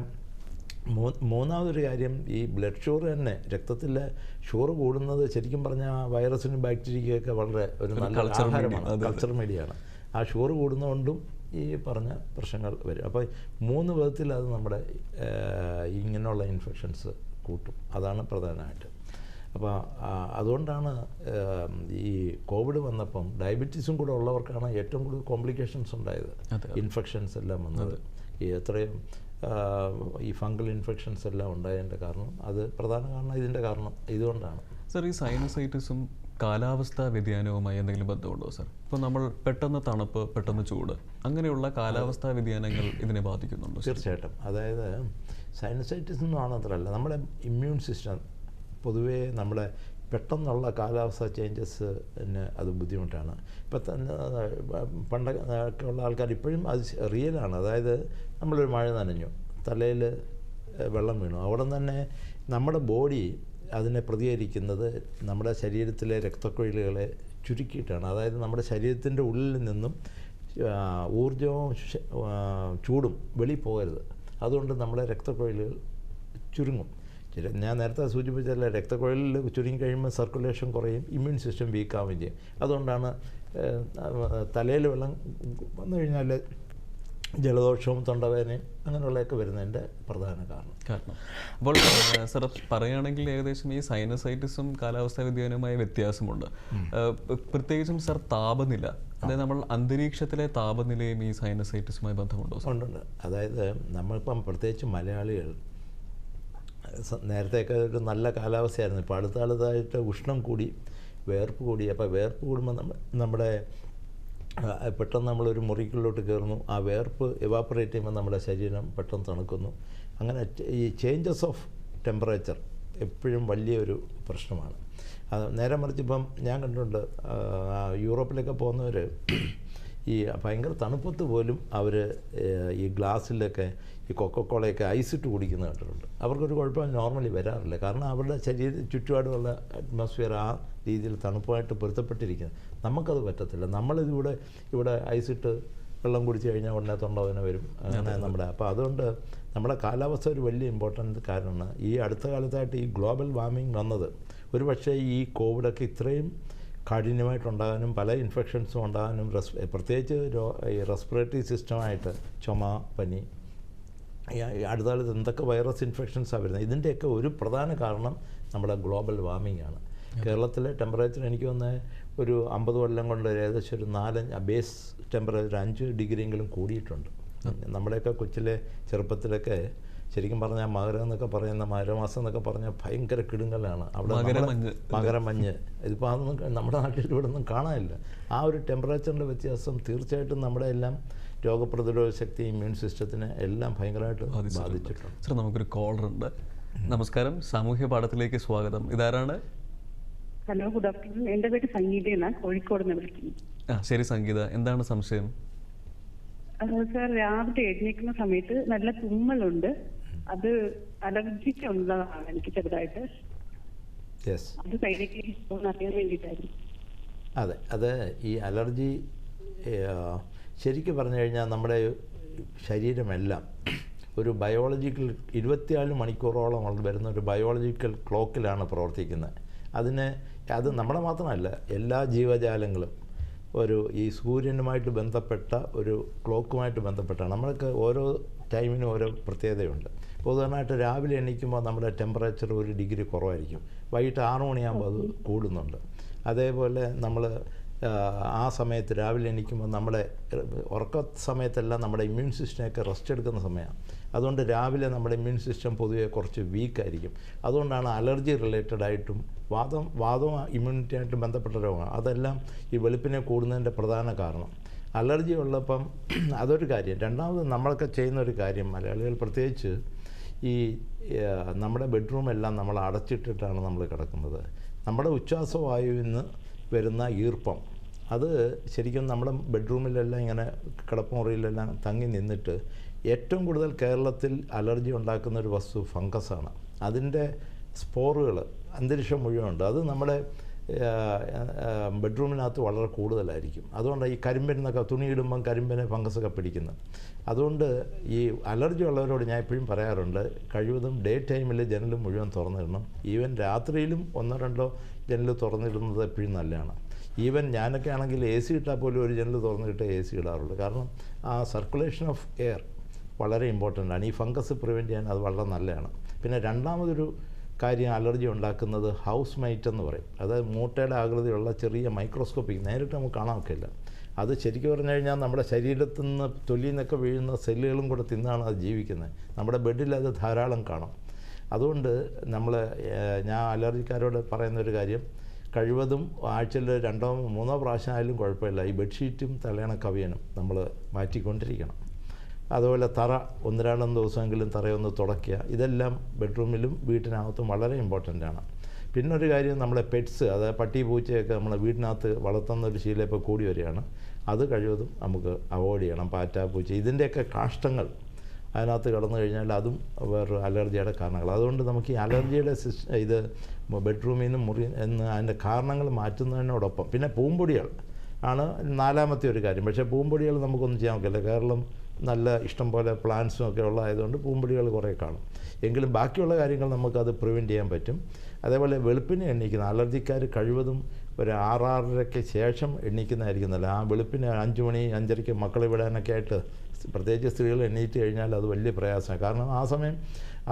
മൂന്നാമതൊരു കാര്യം, ഈ ബ്ലഡ് ഷുഗർ തന്നെ, രക്തത്തിലെ ഷുഗർ കൂടുന്നത് ശരിക്കും പറഞ്ഞാൽ വൈറസിനും ബാക്ടീരിയയൊക്കെ വളരെ ഒരു നല്ല ആഹാരമാണ്, കൾച്ചർ മീഡിയയാണ്. ആ ഷുഗർ കൂടുന്നതുകൊണ്ടും ഈ പറഞ്ഞ പ്രശ്നങ്ങൾ വരും. അപ്പോൾ 3 വിധത്തിൽ അത് നമ്മുടെ ഇങ്ങനെയുള്ള ഇൻഫെക്ഷൻസ് കൂട്ടും. അതാണ് പ്രധാനമായിട്ട്. അപ്പോൾ അതുകൊണ്ടാണ് ഈ കോവിഡ് വന്നപ്പം ഡയബറ്റീസും കൂടെ ഉള്ളവർക്കാണ് ഏറ്റവും കൂടുതൽ കോംപ്ലിക്കേഷൻസ് ഉണ്ടായത്, ഇൻഫെക്ഷൻസ് എല്ലാം വന്നത്. ഈ എത്രയും ഈ ഫംഗൽ ഇൻഫെക്ഷൻസ് എല്ലാം ഉണ്ടായതിൻ്റെ കാരണം, അത് പ്രധാന കാരണം ഇതിൻ്റെ കാരണം ഇതുകൊണ്ടാണ്. സർ, ഈ സൈനസൈറ്റിസും കാലാവസ്ഥാ വ്യതിയാനവുമായി എന്തെങ്കിലും ബന്ധമുണ്ടോ സർ? ഇപ്പോൾ നമ്മൾ പെട്ടെന്ന് തണുപ്പ്, പെട്ടെന്ന് ചൂട്, അങ്ങനെയുള്ള കാലാവസ്ഥാ വ്യതിയാനങ്ങൾ ഇതിനെ ബാധിക്കുന്നുണ്ടോ? തീർച്ചയായിട്ടും. അതായത് സൈനസൈറ്റിസ് എന്ന് മാത്രമല്ല, നമ്മുടെ ഇമ്മ്യൂൺ സിസ്റ്റം പൊതുവേ നമ്മുടെ പെട്ടെന്നുള്ള കാലാവസ്ഥ ചേഞ്ചസിന് അത് ബുദ്ധിമുട്ടാണ്. ഇപ്പം തന്നെ പണ്ടൊക്കെ ഉള്ള ആൾക്കാർ ഇപ്പോഴും അത് റിയലാണ്. അതായത് നമ്മളൊരു മഴ നനഞ്ഞു, തലയിൽ വെള്ളം വീണു, അവിടെ തന്നെ നമ്മുടെ ബോഡി അതിനെ പ്രതികരിക്കുന്നത് നമ്മുടെ ശരീരത്തിലെ രക്തക്കുഴലുകളെ ചുരുക്കിയിട്ടാണ്. അതായത് നമ്മുടെ ശരീരത്തിൻ്റെ ഉള്ളിൽ നിന്നും ഊർജവും ചൂടും വെളിയിൽ പോകരുത്. അതുകൊണ്ട് നമ്മുടെ രക്തക്കുഴലുകൾ ചുരുങ്ങും. ഞാൻ നേരത്തെ സൂചിപ്പിച്ചല്ല, രക്തക്കുഴലിൽ ചുരുങ്ങി കഴിയുമ്പോൾ സർക്കുലേഷൻ കുറയും, ഇമ്മ്യൂൺ സിസ്റ്റം വീക്കാവുകയും ചെയ്യും. അതുകൊണ്ടാണ് തലയിൽ വെള്ളം വന്നു കഴിഞ്ഞാൽ ജലദോഷവും തൊണ്ടവേദനയും അങ്ങനെയുള്ളതൊക്കെ വരുന്നതിൻ്റെ പ്രധാന കാരണം. അപ്പോൾ സർ പറയുകയാണെങ്കിൽ ഏകദേശം ഈ സൈനസൈറ്റിസും കാലാവസ്ഥാ വ്യതിയാനവുമായ വ്യത്യാസമുണ്ട്. പ്രത്യേകിച്ചും സർ താപനില, അതായത് നമ്മൾ അന്തരീക്ഷത്തിലെ താപനിലയും ഈ സൈനസൈറ്റിസുമായി ബന്ധമുണ്ടോ? ഉണ്ട്. അതായത് നമ്മളിപ്പം പ്രത്യേകിച്ച് മലയാളികൾ നേരത്തെയൊക്കെ ഒരു നല്ല കാലാവസ്ഥയായിരുന്നു. ഇപ്പോൾ അടുത്തായിട്ട് ഉഷ്ണം കൂടി, വേർപ്പ് കൂടി. അപ്പോൾ വേർപ്പ് കൂടുമ്പോൾ നമ്മുടെ പെട്ടെന്ന് നമ്മളൊരു മുറിക്കുള്ളിലോട്ട് കയറുന്നു, ആ വേർപ്പ് എവാപ്പറേറ്റ് ചെയ്യുമ്പോൾ നമ്മുടെ ശരീരം പെട്ടെന്ന് തണുക്കുന്നു. അങ്ങനെ ഈ ചേഞ്ചസ് ഓഫ് ടെമ്പറേച്ചർ എപ്പോഴും വലിയൊരു പ്രശ്നമാണ്. അത് നേരെ മറിച്ച് ഇപ്പം ഞാൻ കണ്ടിട്ടുണ്ട്, യൂറോപ്പിലൊക്കെ പോകുന്നവർ ഈ ഭയങ്കര തണുപ്പത്ത് പോലും അവർ ഈ ഗ്ലാസ്സിലൊക്കെ ഈ കൊക്കക്കോളയൊക്കെ ഐസിട്ട് കുടിക്കുന്നത് കണ്ടിട്ടുണ്ട്. അവർക്കൊരു കുഴപ്പം നോർമലി വരാറില്ല. കാരണം അവരുടെ ചുറ്റുപാടുമുള്ള അറ്റ്മോസ്ഫിയർ ആ രീതിയിൽ തണുപ്പായിട്ട് പൊരുത്തപ്പെട്ടിരിക്കുന്നത്. നമുക്കത് പറ്റത്തില്ല. ഇവിടെ ഐസിട്ട് വെള്ളം കുടിച്ച് കഴിഞ്ഞാൽ ഉടനെ തൊണ്ടവേദന വരും. അങ്ങനെ അപ്പോൾ അതുകൊണ്ട് നമ്മുടെ കാലാവസ്ഥ ഒരു വലിയ ഇമ്പോർട്ടൻ്റ് കാര്യമാണ്. ഈ അടുത്ത കാലത്തായിട്ട് ഈ ഗ്ലോബൽ വാർമിംഗ് വന്നത് ഒരു പക്ഷേ ഈ കോവിഡൊക്കെ ഇത്രയും കാഠിന്യമായിട്ടുണ്ടാകാനും പല ഇൻഫെക്ഷൻസും ഉണ്ടാകാനും പ്രത്യേകിച്ച് ഈ റെസ്പിറേറ്ററി സിസ്റ്റമായിട്ട് ചുമ, പനി, ഈ അടുത്ത കാലത്ത് എന്തൊക്കെ വൈറസ് ഇൻഫെക്ഷൻസാണ് വരുന്നത്, ഇതിൻ്റെയൊക്കെ ഒരു പ്രധാന കാരണം നമ്മുടെ ഗ്ലോബൽ വാർമിംഗ് ആണ്. കേരളത്തിലെ ടെമ്പറേച്ചർ എനിക്ക് തോന്നുന്നത് ഒരു 50 കൊല്ലം കൊണ്ട് ഏകദേശം ഒരു 4 ബേസ് ടെമ്പറേച്ചർ 5 ഡിഗ്രിയെങ്കിലും കൂടിയിട്ടുണ്ട്. നമ്മുടെയൊക്കെ കൊച്ചിലെ ചെറുപ്പത്തിലൊക്കെ ശരിക്കും പറഞ്ഞാൽ മകരം എന്നൊക്കെ പറയുന്ന മകരമാസം എന്നൊക്കെ പറഞ്ഞാൽ ഭയങ്കര കിടുങ്ങലാണ്. അവിടെ മകരമഞ്ഞ് ഇതിപ്പോൾ അതൊന്നും നമ്മുടെ നാട്ടിൽ ഇവിടെ ഒന്നും കാണാനില്ല. ആ ഒരു ടെമ്പറേച്ചറിൻ്റെ വ്യത്യാസം തീർച്ചയായിട്ടും നമ്മുടെ എല്ലാം രോഗപ്രതിരോധ ശക്തി, ഇമ്മ്യൂൺ സിസ്റ്റത്തിനെ എല്ലാം ഭയങ്കരമായിട്ട് ബാധിച്ചിട്ടുണ്ട്. സർ, നമുക്കൊരു കോളർ ഉണ്ട്. നമസ്കാരം, സാമൂഹ്യ പാഠത്തിലേക്ക് സ്വാഗതം. ഇതാരാണ്? Hello, good afternoon. എൻ്റെ പേര് സംഗീത എന്നാണ്, കോഴിക്കോട് നിന്ന് വിളിക്കുന്നു. ശരി സംഗീത, എന്താണ് സംശയം? സാർ, രാവിലെ എഴുന്നേക്കുന്ന സമയത്ത് നല്ല തുമ്മലുണ്ട്. അത് അലർജിക്ക് ഉള്ളതാണ് എനിക്ക് ചെറുതായിട്ട്. അത് സൈഡിലേക്ക് അറിയാൻ വേണ്ടിയിട്ടായിരുന്നു. അതെ, അത് ഈ അലർജി ശരിക്കും പറഞ്ഞു കഴിഞ്ഞാൽ നമ്മുടെ ശരീരമെല്ലാം ഒരു ബയോളജിക്കൽ 24 മണിക്കൂറോളം വരുന്ന ഒരു ബയോളജിക്കൽ ക്ലോക്കിലാണ് പ്രവർത്തിക്കുന്നത്. അത് നമ്മളെ മാത്രമല്ല, എല്ലാ ജീവജാലങ്ങളും ഈ സൂര്യനുമായിട്ട് ബന്ധപ്പെട്ട ഒരു ക്ലോക്കുമായിട്ട് ബന്ധപ്പെട്ടാണ്. നമ്മൾക്ക് ഓരോ ടൈമിനും ഓരോ പ്രത്യേകതയുണ്ട്. ഉദാഹരണമായിട്ട് രാവിലെ എണീക്കുമ്പോൾ നമ്മുടെ ടെമ്പറേച്ചർ 1 ഡിഗ്രി കുറവായിരിക്കും, വൈകിട്ട് 6 മണിയാകുമ്പോൾ അത് കൂടുന്നുണ്ട്. അതേപോലെ നമ്മൾ ആ സമയത്ത് രാവിലെ എണീക്കുമ്പോൾ നമ്മുടെ ഉറക്ക സമയത്തെല്ലാം നമ്മുടെ ഇമ്മ്യൂൺ സിസ്റ്റമൊക്കെ റെസ്റ്റ് എടുക്കുന്ന സമയമാണ്. അതുകൊണ്ട് രാവിലെ നമ്മുടെ ഇമ്മ്യൂൺ സിസ്റ്റം പൊതുവെ കുറച്ച് വീക്കായിരിക്കും. അതുകൊണ്ടാണ് അലർജി റിലേറ്റഡായിട്ടും വാദവും ഇമ്മ്യൂണിറ്റി ആയിട്ട് ബന്ധപ്പെട്ട രോഗമാണ്. അതെല്ലാം ഈ വെളുപ്പിനെ കൂടുന്നതിൻ്റെ പ്രധാന കാരണം. അലർജി ഉള്ളപ്പം അതൊരു കാര്യം. രണ്ടാമത് നമ്മളൊക്കെ ചെയ്യുന്ന ഒരു കാര്യം, മലയാളികൾ പ്രത്യേകിച്ച് ഈ നമ്മുടെ ബെഡ്റൂമെല്ലാം നമ്മൾ അടച്ചിട്ടിട്ടാണ് നമ്മൾ കിടക്കുന്നത്. നമ്മുടെ ഉച്ഛ്വാസവായുവിൽ നിന്ന് വരുന്ന ഈർപ്പം അത് ശരിക്കും നമ്മുടെ ബെഡ്റൂമിലെല്ലാം ഇങ്ങനെ കിടപ്പുമുറിയിലെല്ലാം തങ്ങി നിന്നിട്ട് ഏറ്റവും കൂടുതൽ കേരളത്തിൽ അലർജി ഉണ്ടാക്കുന്ന ഒരു വസ്തു ഫംഗസാണ്. അതിൻ്റെ സ്പോറുകൾ അന്തരീക്ഷം മുഴുവനുണ്ട്. അത് നമ്മുടെ ബെഡ്റൂമിനകത്ത് വളരെ കൂടുതലായിരിക്കും. അതുകൊണ്ട് ഈ കരിമ്പിനൊക്കെ തുണിയിടുമ്പം കരിമ്പിനെ ഫംഗസൊക്കെ പിടിക്കുന്നത്. അതുകൊണ്ട് ഈ അലർജി ഉള്ളവരോട് ഞാൻ എപ്പോഴും പറയാറുണ്ട്, കഴിവതും ഡേ ടൈമിൽ ജനൽ മുഴുവൻ തുറന്നിടണം. ഈവൻ രാത്രിയിലും 1-2 ജനൽ തുറന്നിടുന്നത് എപ്പോഴും നല്ലതാണ്. ഈവൻ ഞാനൊക്കെ ആണെങ്കിൽ AC ഇട്ടാൽ പോലും ഒരു ജനൽ തുറന്നിട്ട് AC ഇടാറുള്ളൂ. കാരണം ആ സർക്കുലേഷൻ ഓഫ് എയർ വളരെ ഇമ്പോർട്ടൻ്റ് ആണ്. ഈ ഫംഗസ് പ്രിവെൻറ്റ് ചെയ്യാൻ അത് വളരെ നല്ലതാണ്. പിന്നെ രണ്ടാമതൊരു കാര്യം അലർജി ഉണ്ടാക്കുന്നത് ഹൗസ് മൈറ്റ് എന്ന് പറയും. അതായത് മൂട്ടയുടെ ആകൃതിയുള്ള ചെറിയ മൈക്രോസ്കോപ്പിക്, നേരിട്ട് നമുക്ക് കാണാൻ ഒക്കില്ല. അത് ശരിക്കും പറഞ്ഞു കഴിഞ്ഞാൽ നമ്മുടെ ശരീരത്തിൽ നിന്ന് തൊലിയിൽ നിന്നൊക്കെ വീഴുന്ന സെല്ലുകളും കൂടെ തിന്നാണ് അത് ജീവിക്കുന്നത്. നമ്മുടെ ബെഡിൽ അത് ധാരാളം കാണും. അതുകൊണ്ട് ഞാൻ അലർജിക്കാരോട് പറയുന്നൊരു കാര്യം, കഴിവതും ആഴ്ചയിൽ 2-3 പ്രാവശ്യം ആയാലും കുഴപ്പമില്ല, ഈ ബെഡ്ഷീറ്റും തലയണ കവിയനും നമ്മൾ മാറ്റിക്കൊണ്ടിരിക്കണം. അതുപോലെ തറ 1-2 ദിവസമെങ്കിലും തറയൊന്ന് തുടയ്ക്കുക. ഇതെല്ലാം ബെഡ്റൂമിലും വീട്ടിനകത്തും വളരെ ഇമ്പോർട്ടൻ്റ് ആണ്. പിന്നൊരു കാര്യം, നമ്മുടെ പെറ്റ്സ്, അതായത് പട്ടി പൂച്ചയൊക്കെ നമ്മളെ വീടിനകത്ത് വളർത്തുന്നൊരു ശീലം ഇപ്പോൾ കൂടി വരികയാണ്. അത് കഴിവതും നമുക്ക് അവോയ്ഡ് ചെയ്യണം. പാറ്റ, പൂച്ച, ഇതിൻ്റെയൊക്കെ കാഷ്ടങ്ങൾ അതിനകത്ത് കടന്നു കഴിഞ്ഞാൽ അതും വേറൊരു അലർജിയുടെ കാരണങ്ങൾ. അതുകൊണ്ട് നമുക്ക് ഈ അലർജിയുടെ ഇത് ബെഡ്റൂമിൽ നിന്ന് അതിൻ്റെ കാരണങ്ങൾ മാറ്റുന്നതിനോടൊപ്പം പിന്നെ പൂമ്പൊടികൾ ആണ് 4-മത്തെ ഒരു കാര്യം. പക്ഷേ പൂമ്പൊടികൾ നമുക്കൊന്നും ചെയ്യാൻ നോക്കില്ല. കേരളം നല്ല ഇഷ്ടം പോലെ പ്ലാന്റ്സും ഒക്കെ ഉള്ളതായതുകൊണ്ട് പൂമ്പൊടികൾ കുറേ കാണും. എങ്കിലും ബാക്കിയുള്ള കാര്യങ്ങൾ നമുക്കത് പ്രിവെൻറ്റ് ചെയ്യാൻ പറ്റും. അതേപോലെ വെളുപ്പിനെ എണ്ണീക്കുന്ന അലർജിക്കാർ കഴിവതും ഒരു 6-6:30 ശേഷം എണ്ണീക്കുന്നതായിരിക്കും നല്ലത്. ആ വെളുപ്പിന് 5 മണി 5:30 മക്കളെ വിടാനൊക്കെ ആയിട്ട് പ്രത്യേകിച്ച് സ്ത്രീകൾ എണ്ണീറ്റ് കഴിഞ്ഞാൽ അത് വലിയ പ്രയാസമാണ്. കാരണം ആ സമയം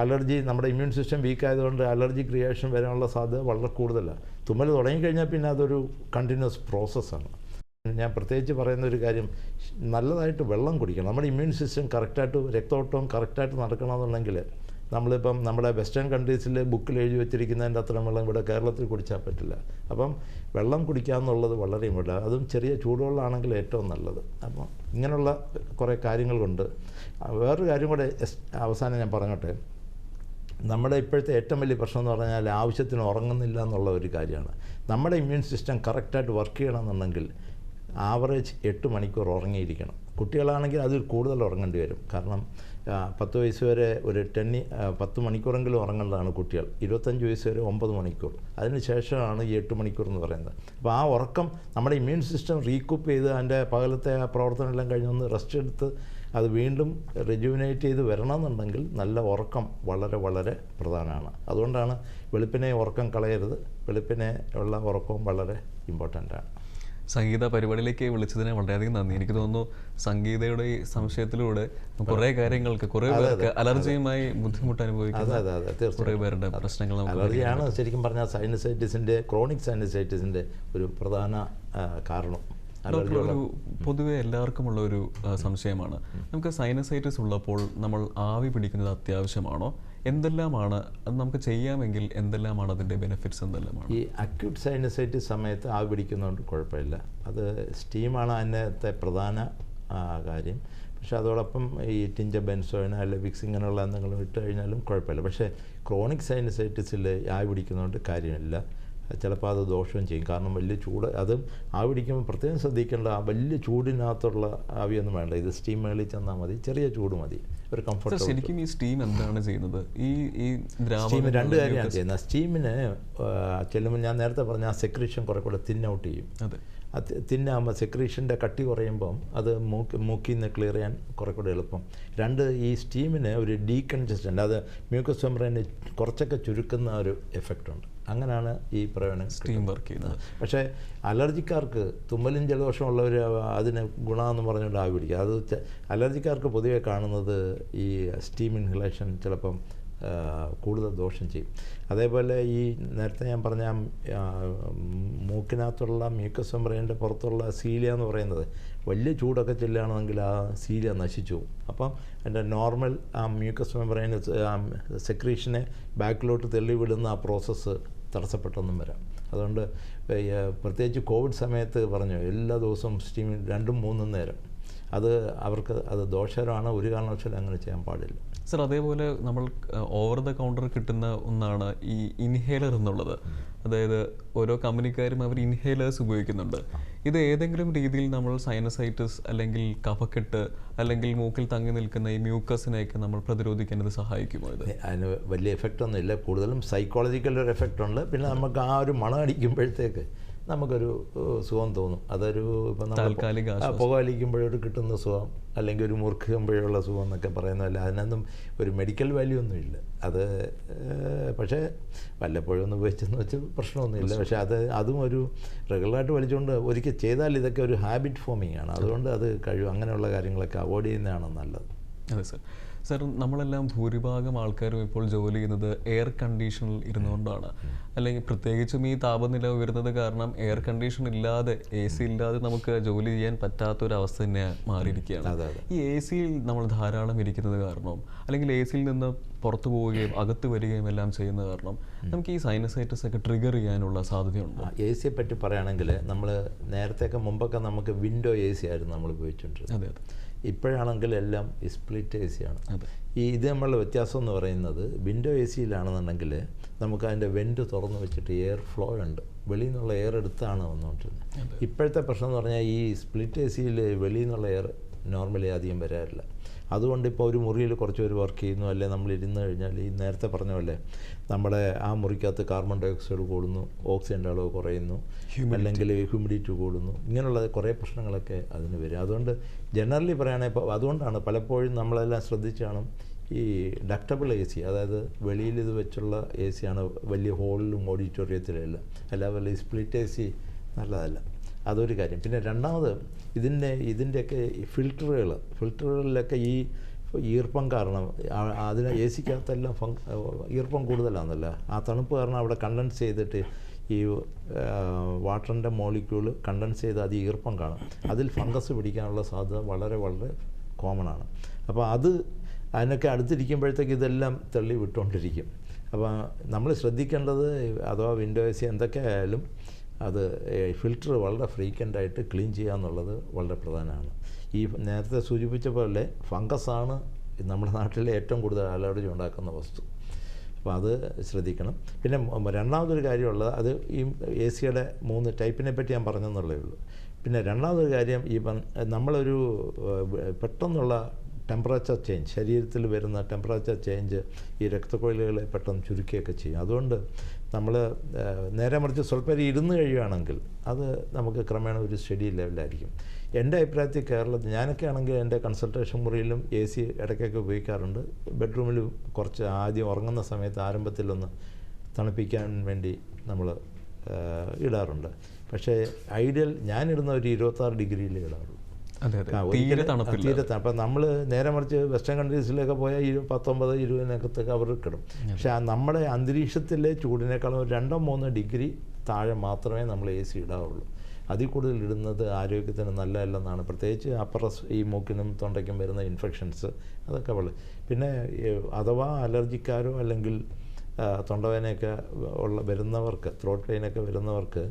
അലർജി, നമ്മുടെ ഇമ്മ്യൂൺ സിസ്റ്റം വീക്കായതുകൊണ്ട് അലർജി ക്രിയേഷൻ വരാനുള്ള സാധ്യത വളരെ കൂടുതലാണ്. തുമ്മൽ തുടങ്ങിക്കഴിഞ്ഞാൽ പിന്നെ അതൊരു കണ്ടിന്യൂസ് പ്രോസസ്സാണ്. ഞാൻ പ്രത്യേകിച്ച് പറയുന്ന ഒരു കാര്യം, നല്ലതായിട്ട് വെള്ളം കുടിക്കണം. നമ്മുടെ ഇമ്മ്യൂൺ സിസ്റ്റം കറക്റ്റായിട്ട്, രക്തോട്ടം കറക്റ്റായിട്ട് നടക്കണമെന്നുണ്ടെങ്കിൽ നമ്മളിപ്പം നമ്മുടെ വെസ്റ്റേൺ കൺട്രീസിൽ ബുക്കിൽ എഴുതി വെച്ചിരിക്കുന്നതിൻ്റെ അത്രയും വെള്ളം ഇവിടെ കേരളത്തിൽ കുടിച്ചാൽ പറ്റില്ല. അപ്പം വെള്ളം കുടിക്കുക എന്നുള്ളത് വളരെ ഇമ്പോർട്ടൻ്റ്. അതും ചെറിയ ചൂടുവെള്ളമാണെങ്കിൽ ഏറ്റവും നല്ലത്. അപ്പം ഇങ്ങനെയുള്ള കുറേ കാര്യങ്ങളുണ്ട്. വേറൊരു കാര്യം കൂടെ അവസാനം ഞാൻ പറഞ്ഞോട്ടെ. നമ്മുടെ ഇപ്പോഴത്തെ ഏറ്റവും വലിയ പ്രശ്നം എന്ന് പറഞ്ഞാൽ ആവശ്യത്തിന് ഉറങ്ങുന്നില്ല എന്നുള്ള ഒരു കാര്യമാണ്. നമ്മുടെ ഇമ്മ്യൂൺ സിസ്റ്റം കറക്റ്റായിട്ട് വർക്ക് ചെയ്യണമെന്നുണ്ടെങ്കിൽ ആവറേജ് 8 മണിക്കൂർ ഉറങ്ങിയിരിക്കണം. കുട്ടികളാണെങ്കിൽ അതിൽ കൂടുതൽ ഉറങ്ങേണ്ടി വരും. കാരണം 10 വയസ്സ് വരെ ഒരു 10 മണിക്കൂറെങ്കിലും ഉറങ്ങേണ്ടതാണ് കുട്ടികൾ. 25 വയസ്സ് വരെ 9 മണിക്കൂർ. അതിന് ശേഷമാണ് ഈ 8 മണിക്കൂർ എന്ന് പറയുന്നത്. അപ്പോൾ ആ ഉറക്കം നമ്മുടെ ഇമ്മ്യൂൺ സിസ്റ്റം റീകൂപ്പ് ചെയ്ത് അതിൻ്റെ പകലത്തെ പ്രവർത്തനമെല്ലാം കഴിഞ്ഞൊന്ന് റെസ്റ്റ് എടുത്ത് അത് വീണ്ടും റെജുവിനേറ്റ് ചെയ്ത് വരണമെന്നുണ്ടെങ്കിൽ നല്ല ഉറക്കം വളരെ വളരെ പ്രധാനമാണ്. അതുകൊണ്ടാണ് വെളുപ്പിനെ ഉറക്കം കളയരുത്. വെളുപ്പിനെ ഉള്ള ഉറക്കവും വളരെ ഇമ്പോർട്ടൻ്റാണ്. സംഗീത പരിപാടിയിലേക്ക് വിളിച്ചതിന് വളരെയധികം നന്ദി. എനിക്ക് തോന്നുന്നു സംഗീതയുടെ ഈ സംശയത്തിലൂടെ കുറേ കാര്യങ്ങൾക്ക് കുറേ പേർക്ക് അലർജിയുമായി ബുദ്ധിമുട്ട് അനുഭവിക്കുന്ന കുറേ പേരുടെ പ്രശ്നങ്ങൾ അലർജിയാണ് ശരിക്കും പറഞ്ഞാൽ സൈനസൈറ്റിസിൻ്റെ ക്രോണിക് സൈനസൈറ്റിസിൻ്റെ ഒരു പ്രധാന കാരണം. ഡോക്ടർ, ഒരു പൊതുവെ എല്ലാവർക്കുമുള്ള ഒരു സംശയമാണ്, നമുക്ക് സൈനസൈറ്റിസ് ഉള്ളപ്പോൾ നമ്മൾ ആവി പിടിക്കുന്നത് അത്യാവശ്യമാണോ? എന്തെല്ലാമാണ് അത് നമുക്ക് ചെയ്യാമെങ്കിൽ എന്തെല്ലാമാണ് അതിൻ്റെ ബെനിഫിറ്റ്സ് എന്തെല്ലാമാണ്? ഈ അക്യൂട്ട് സൈനസൈറ്റിസ് സമയത്ത് ആവി പിടിക്കുന്നതുകൊണ്ട് കുഴപ്പമില്ല. അത് സ്റ്റീമാണ് അതിനകത്തെ പ്രധാന കാര്യം. പക്ഷേ അതോടൊപ്പം ഈ ടിഞ്ച ബെൻസോയിൻ അല്ലെ വിക്സ് ഇങ്ങനെയുള്ള എന്തെങ്കിലും ഇട്ട് കഴിഞ്ഞാലും കുഴപ്പമില്ല. പക്ഷേ ക്രോണിക് സൈനസൈറ്റിസിൽ ആവി പിടിക്കുന്നതുകൊണ്ട് കാര്യമില്ല. ചിലപ്പോൾ അത് ദോഷവും ചെയ്യും. കാരണം വലിയ ചൂട്, അതും ആവി പിടിക്കുമ്പോൾ പ്രത്യേകം ശ്രദ്ധിക്കേണ്ട, ആ വലിയ ചൂടിനകത്തുള്ള ആവിയൊന്നും വേണ്ട. ഇത് സ്റ്റീം മേളിൽ ചെന്നാൽ മതി, ചെറിയ ചൂട് മതി, ഒരു കംഫർട്ട്. ശരിക്കും ഈ സ്റ്റീം എന്താണ് ചെയ്യുന്നത്? ഈ സ്റ്റീം 2 കാര്യമാണ് ചെയ്യുന്നത്. സ്റ്റീമിന് ചെല്ലുമ്പോൾ ഞാൻ നേരത്തെ പറഞ്ഞ ആ സെക്രീഷൻ കുറെ കൂടെ തിൻ ഔട്ട് ചെയ്യും. അത് തിന്നാകുമ്പോൾ സെക്രീഷൻ്റെ കട്ടി കുറയുമ്പം അത് മൂക്കിൽ നിന്ന് ക്ലിയർ ചെയ്യാൻ കുറെ കൂടെ എളുപ്പം. 2, ഈ സ്റ്റീമിന് ഒരു ഡീകൺജസ്റ്റൻ്റ്, അത് മ്യൂക്കസ് മെംബ്രെയിനെ കുറച്ചൊക്കെ ചുരുക്കുന്ന ഒരു എഫക്റ്റ് ഉണ്ട്. അങ്ങനെയാണ് ഈ പ്രയോജനം സ്റ്റീം വർക്ക് ചെയ്യുന്നത്. പക്ഷേ അലർജിക്കാർക്ക്, തുമ്മലും ജലദോഷമുള്ളവർ അതിന് ഗുണമെന്ന് പറഞ്ഞുകൊണ്ട് ആവി പിടിക്കുക. അത് അലർജിക്കാർക്ക് പൊതുവെ കാണുന്നത് ഈ സ്റ്റീം ഇൻഹലേഷൻ ചിലപ്പം കൂടുതൽ ദോഷം ചെയ്യും. അതേപോലെ ഈ നേരത്തെ ഞാൻ പറഞ്ഞ മൂക്കിനകത്തുള്ള മ്യൂക്കസ് മെംബ്രെയിൻ്റെ പുറത്തുള്ള സീലിയ എന്ന് പറയുന്നത് വലിയ ചൂടൊക്കെ ചെല്ലുകയാണെങ്കിൽ ആ സീലിയ നശിച്ചു പോകും. അപ്പം അതിൻ്റെ നോർമൽ ആ മ്യൂക്കസ് മെംബ്രെയിൻ സെക്രീഷനെ ബാക്കിലോട്ട് തള്ളിവിടുന്ന ആ പ്രോസസ്സ് തടസ്സപ്പെട്ടൊന്നും വരാം. അതുകൊണ്ട് പ്രത്യേകിച്ച് കോവിഡ് സമയത്ത് പറഞ്ഞു എല്ലാ ദിവസവും സ്റ്റീം 2-3 നേരം അത് അവർക്ക് അത് ദോഷകരമാണ്. ഒരു കാരണവശാലും അങ്ങനെ ചെയ്യാൻ പാടില്ല. സർ, അതേപോലെ നമ്മൾ ഓവർ ദ കൗണ്ടർ കിട്ടുന്ന ഒന്നാണ് ഈ ഇൻഹേലർ എന്നുള്ളത്. അതായത് ഓരോ കമ്പനിക്കാരും അവർ ഇൻഹേലേഴ്സ് ഉപയോഗിക്കുന്നുണ്ട്. ഇത് ഏതെങ്കിലും രീതിയിൽ നമ്മൾ സൈനസൈറ്റിസ് അല്ലെങ്കിൽ കഫക്കെട്ട് അല്ലെങ്കിൽ മൂക്കിൽ തങ്ങി നിൽക്കുന്ന ഈ മ്യൂക്കസിനെയൊക്കെ നമ്മൾ പ്രതിരോധിക്കാൻ ഇത് സഹായിക്കുമോ? ഇത് അതിന് വലിയ എഫക്റ്റ് ഒന്നും ഇല്ല. കൂടുതലും സൈക്കോളജിക്കൽ ഒരു എഫക്റ്റ് ഉണ്ട്. പിന്നെ നമുക്ക് ആ ഒരു മണം അടിക്കുമ്പോഴത്തേക്ക് നമുക്കൊരു സുഖം തോന്നും. അതൊരു ഇപ്പം നമ്മൾ പുകവലിക്കുമ്പോഴൊരു കിട്ടുന്ന സുഖം, അല്ലെങ്കിൽ ഒരു മുറുക്കുമ്പോഴുള്ള സുഖം എന്നൊക്കെ പറയുന്നതല്ല. അതിനൊന്നും ഒരു മെഡിക്കൽ വാല്യൂ ഒന്നും ഇല്ല. അത് പക്ഷേ വല്ലപ്പോഴും ഒന്ന് ഉപയോഗിച്ചെന്ന് വെച്ച് പ്രശ്നമൊന്നുമില്ല. പക്ഷേ അതും ഒരു റെഗുലറായിട്ട് വലിച്ചുകൊണ്ട് ഒരിക്കൽ ചെയ്താൽ ഇതൊക്കെ ഒരു ഹാബിറ്റ് ഫോമിങ് ആണ്. അതുകൊണ്ട് അത് അങ്ങനെയുള്ള കാര്യങ്ങളൊക്കെ അവോയ്ഡ് ചെയ്യുന്നതാണ് നല്ലത്. അതെ സർ. സർ, നമ്മളെല്ലാം ഭൂരിഭാഗം ആൾക്കാരും ഇപ്പോൾ ജോലി ചെയ്യുന്നത് എയർ കണ്ടീഷനിൽ ഇരുന്നുകൊണ്ടാണ്. അല്ലെങ്കിൽ പ്രത്യേകിച്ചും ഈ താപനില ഉയരുന്നത് കാരണം എയർ കണ്ടീഷൻ ഇല്ലാതെ, AC ഇല്ലാതെ നമുക്ക് ജോലി ചെയ്യാൻ പറ്റാത്തൊരവസ്ഥ തന്നെ മാറിയിരിക്കുകയാണ്. ഈ AC-യിൽ നമ്മൾ ധാരാളം ഇരിക്കുന്നത് കാരണം, അല്ലെങ്കിൽ AC-യിൽ നിന്ന് പുറത്തു പോവുകയും അകത്ത് വരികയും എല്ലാം ചെയ്യുന്ന കാരണം നമുക്ക് ഈ സൈനസൈറ്റിസ് ഒക്കെ ട്രിഗർ ചെയ്യാനുള്ള സാധ്യതയുണ്ട്. AC-യെ പറ്റി പറയുകയാണെങ്കിൽ നമ്മൾ നേരത്തെയൊക്കെ മുമ്പൊക്കെ നമുക്ക് വിൻഡോ AC ആയിരുന്നു നമ്മൾ ഉപയോഗിച്ചുകൊണ്ടിരുന്നത്. അതെ അതെ. ഇപ്പോഴാണെങ്കിൽ എല്ലാം ഈ സ്പ്ലിറ്റ് AC ആണ്. ഇത് നമ്മളുടെ വ്യത്യാസം എന്ന് പറയുന്നത്, വിൻഡോ AC-യിലാണെന്നുണ്ടെങ്കിൽ നമുക്ക് അതിൻ്റെ വെൻറ്റ് തുറന്ന് വെച്ചിട്ട് എയർ ഫ്ലോ ഉണ്ട്, വെളിയിൽ നിന്നുള്ള എയർ എടുത്താണ് വന്നുകൊണ്ടിരുന്നത്. ഇപ്പോഴത്തെ പ്രശ്നം എന്ന് പറഞ്ഞാൽ ഈ സ്പ്ലിറ്റ് AC-യിൽ വെളിയിൽ നിന്നുള്ള എയർ നോർമലി അധികം വരാറില്ല. അതുകൊണ്ട് ഇപ്പോൾ ഒരു മുറിയിൽ കുറച്ച് പേര് വർക്ക് ചെയ്യുന്നു, അല്ലെങ്കിൽ നമ്മൾ ഇരുന്ന് കഴിഞ്ഞാൽ ഈ നേരത്തെ പറഞ്ഞ പോലെ നമ്മുടെ ആ മുറിക്കകത്ത് കാർബൺ ഡൈ ഓക്സൈഡ് കൂടുന്നു, ഓക്സിജൻ്റെ അളവ് കുറയുന്നു, അല്ലെങ്കിൽ ഹ്യൂമിഡിറ്റി കൂടുന്നു. ഇങ്ങനെയുള്ള കുറേ പ്രശ്നങ്ങളൊക്കെ അതിന് വരും. അതുകൊണ്ട് ജനറലി പറയുകയാണെങ്കിൽ ഇപ്പോൾ അതുകൊണ്ടാണ് പലപ്പോഴും നമ്മളെല്ലാം ശ്രദ്ധിച്ചാണ് ഈ ഡക്റ്റബിൾ AC, അതായത് വെളിയിൽ ഇത് വെച്ചുള്ള AC ആണ് വലിയ ഹോളിലും ഓഡിറ്റോറിയത്തിലും അല്ലാതെ ഈ സ്പ്ലിറ്റ് AC നല്ലതല്ല. അതൊരു കാര്യം. പിന്നെ രണ്ടാമത് ഇതിൻ്റെയൊക്കെ ഫിൽറ്ററുകളിലൊക്കെ ഈ ഈർപ്പം കാരണം അതിന് AC-ക്കകത്തെല്ലാം ഈർപ്പം കൂടുതലാണെന്നല്ല, ആ തണുപ്പ് കാരണം അവിടെ കണ്ടൻസ് ചെയ്തിട്ട് ഈ വാട്ടറിൻ്റെ മോളിക്യൂൾ കണ്ടൻസ് ചെയ്ത് അത് ഈർപ്പം കാണും. അതിൽ ഫംഗസ് പിടിക്കാനുള്ള സാധ്യത വളരെ വളരെ കോമൺ ആണ്. അപ്പോൾ അതിനൊക്കെ അടുത്തിരിക്കുമ്പോഴത്തേക്ക് ഇതെല്ലാം തള്ളി വിട്ടുകൊണ്ടിരിക്കും. അപ്പോൾ നമ്മൾ ശ്രദ്ധിക്കേണ്ടത് അഥവാ വിൻഡോ എ സി എന്തൊക്കെ ആയാലും അത് ഫിൽറ്റർ വളരെ ഫ്രീക്വൻ്റായിട്ട് ക്ലീൻ ചെയ്യുക എന്നുള്ളത് വളരെ പ്രധാനമാണ്. ഈ നേരത്തെ സൂചിപ്പിച്ച പോലെ ഫംഗസാണ് നമ്മുടെ നാട്ടിലെ ഏറ്റവും കൂടുതൽ അലർജി ഉണ്ടാക്കുന്ന വസ്തു. അപ്പോൾ അത് ശ്രദ്ധിക്കണം. പിന്നെ രണ്ടാമതൊരു കാര്യമുള്ളത്, അത് ഈ എ സിയുടെ 3 ടൈപ്പിനെ പറ്റി ഞാൻ പറഞ്ഞെന്നുള്ളേ ഉള്ളൂ. പിന്നെ രണ്ടാമതൊരു കാര്യം, ഈ നമ്മളൊരു പെട്ടെന്നുള്ള ടെമ്പറേച്ചർ ചേഞ്ച്, ശരീരത്തിൽ വരുന്ന ടെമ്പറേച്ചർ ചേഞ്ച് ഈ രക്തക്കൊഴലുകളെ പെട്ടെന്ന് ചുരുക്കുകയൊക്കെ ചെയ്യും. അതുകൊണ്ട് നമ്മൾ നേരെ മറിച്ച് സ്വല്പം ഇരുന്ന് കഴിയുകയാണെങ്കിൽ അത് നമുക്ക് ക്രമേണ ഒരു സ്റ്റഡി ലെവലായിരിക്കും. എൻ്റെ അഭിപ്രായത്തിൽ കേരളത്തിൽ ഞാനൊക്കെ ആണെങ്കിൽ എൻ്റെ കൺസൾട്ടേഷൻ മുറിയിലും എ സി ഇടയ്ക്കൊക്കെ ഉപയോഗിക്കാറുണ്ട്. ബെഡ്റൂമിലും കുറച്ച് ആദ്യം ഉറങ്ങുന്ന സമയത്ത് ആരംഭത്തിലൊന്ന് തണുപ്പിക്കാൻ വേണ്ടി നമ്മൾ ഇടാറുണ്ട്. പക്ഷേ ഐഡിയൽ ഞാനിടുന്ന ഒരു 26 ഡിഗ്രിയിൽ ഇടാറുള്ളൂ. തീരെ അപ്പം നമ്മൾ നേരെ മറിച്ച് വെസ്റ്റേൺ കൺട്രീസിലൊക്കെ പോയാൽ 19-20 അവർ കിടും. പക്ഷേ നമ്മുടെ അന്തരീക്ഷത്തിലെ ചൂടിനേക്കാളും 2-3 ഡിഗ്രി താഴെ മാത്രമേ നമ്മൾ എ സി ഇടാറുള്ളൂ. അതിൽ കൂടുതൽ ഇടുന്നത് ആരോഗ്യത്തിന് നല്ലതല്ലെന്നാണ്. പ്രത്യേകിച്ച് ഈ മൂക്കിനും തൊണ്ടയ്ക്കും വരുന്ന ഇൻഫെക്ഷൻസ് അതൊക്കെ പിന്നെ അഥവാ അലർജിക്കാരോ അല്ലെങ്കിൽ തൊണ്ടവേദനയൊക്കെ വരുന്നവർക്ക്, ത്രോട്ട് പെയിനൊക്കെ വരുന്നവർക്ക്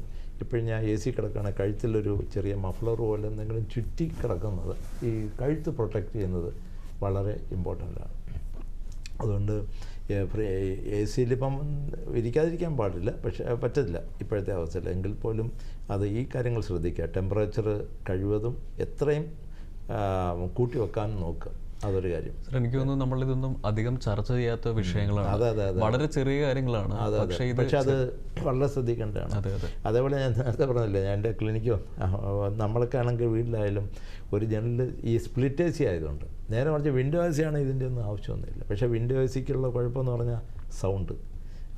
ഇപ്പോഴും ഞാൻ എ സി കിടക്കുകയാണെങ്കിൽ കഴുത്തിലൊരു ചെറിയ മഫ്ലർ പോലെ എന്തെങ്കിലും ചുറ്റി കിടക്കുന്നത്, ഈ കഴുത്ത് പ്രൊട്ടക്റ്റ് ചെയ്യുന്നത് വളരെ ഇമ്പോർട്ടൻ്റാണ്. അതുകൊണ്ട് എ സിയിലിപ്പം ഇരിക്കാതിരിക്കാൻ പാടില്ല, പക്ഷേ പറ്റില്ല ഇപ്പോഴത്തെ അവസ്ഥയിൽ. എങ്കിൽ പോലും അത് ഈ കാര്യങ്ങൾ ശ്രദ്ധിക്കുക. ടെമ്പറേച്ചർ കഴിവതും എത്രയും കൂട്ടി വെക്കാൻ നോക്കുക. അതൊരു കാര്യം. എനിക്ക് തോന്നുന്നു നമ്മളിതൊന്നും അധികം ചർച്ച ചെയ്യാത്ത വിഷയങ്ങളാണ്, വളരെ ചെറിയ കാര്യങ്ങളാണ്. പക്ഷെ അത് വളരെ ശ്രദ്ധിക്കേണ്ടതാണ്. അതേപോലെ ഞാൻ നേരത്തെ പറഞ്ഞില്ലേ, ഞാൻ എൻ്റെ ക്ലിനിക്കോ നമ്മളൊക്കെ ആണെങ്കിൽ വീട്ടിലായാലും ഒരു ജനറൽ ഈ സ്പ്ലിറ്റ് എ സി ആയതുകൊണ്ട്, നേരെ മറിച്ച് വിൻഡോ എ സി ആണ് ഇതിൻ്റെ ഒന്നും ആവശ്യമൊന്നുമില്ല. പക്ഷേ വിൻഡോ എ സിക്കുള്ള കുഴപ്പമെന്ന് പറഞ്ഞാൽ സൗണ്ട്,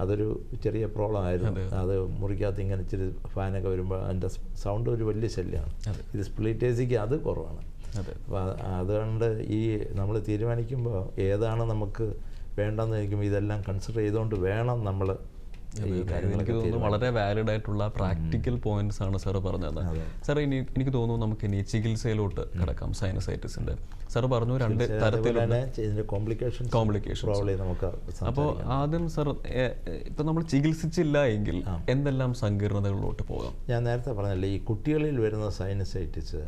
അതൊരു ചെറിയ പ്രോബ്ലം ആയിരുന്നു. അത് മുറിക്കകത്ത് ഇങ്ങനെ ഇച്ചിരി ഫാനൊക്കെ വരുമ്പോൾ അതിൻ്റെ സൗണ്ട് ഒരു വലിയ ശല്യമാണ്. ഇത് സ്പ്ലിറ്റ് എ സിക്ക് അത് കുറവാണ്. അപ്പോൾ അതുകൊണ്ട് ഈ നമ്മൾ തീരുമാനിക്കുമ്പോൾ ഏതാണ് നമുക്ക് വേണ്ടെന്ന് ചോദിക്കുമ്പോൾ ഇതെല്ലാം കൺസിഡർ ചെയ്തുകൊണ്ട് വേണം നമ്മൾ ഈ കാര്യങ്ങൾ. എനിക്ക് തോന്നുന്നു വളരെ വാലിഡ് ആയിട്ടുള്ള പ്രാക്ടിക്കൽ പോയിന്റ്സ് ആണ് സാറ് പറഞ്ഞത്. സാർ എനിക്ക് തോന്നുന്നു നമുക്ക് ഇനി ചികിത്സയിലോട്ട് കിടക്കാം. സൈനസൈറ്റിസിന്റെ സാർ പറഞ്ഞു 2 തരത്തിലുള്ള കോംപ്ലിക്കേഷൻസ്. അപ്പോൾ ആദ്യം സാർ, ഇപ്പം നമ്മൾ ചികിത്സിച്ചില്ല എങ്കിൽ എന്തെല്ലാം സങ്കീർണതകളിലോട്ട് പോകാം? ഞാൻ നേരത്തെ പറഞ്ഞല്ലേ, ഈ കുട്ടികളിൽ വരുന്ന സൈനസൈറ്റിസ്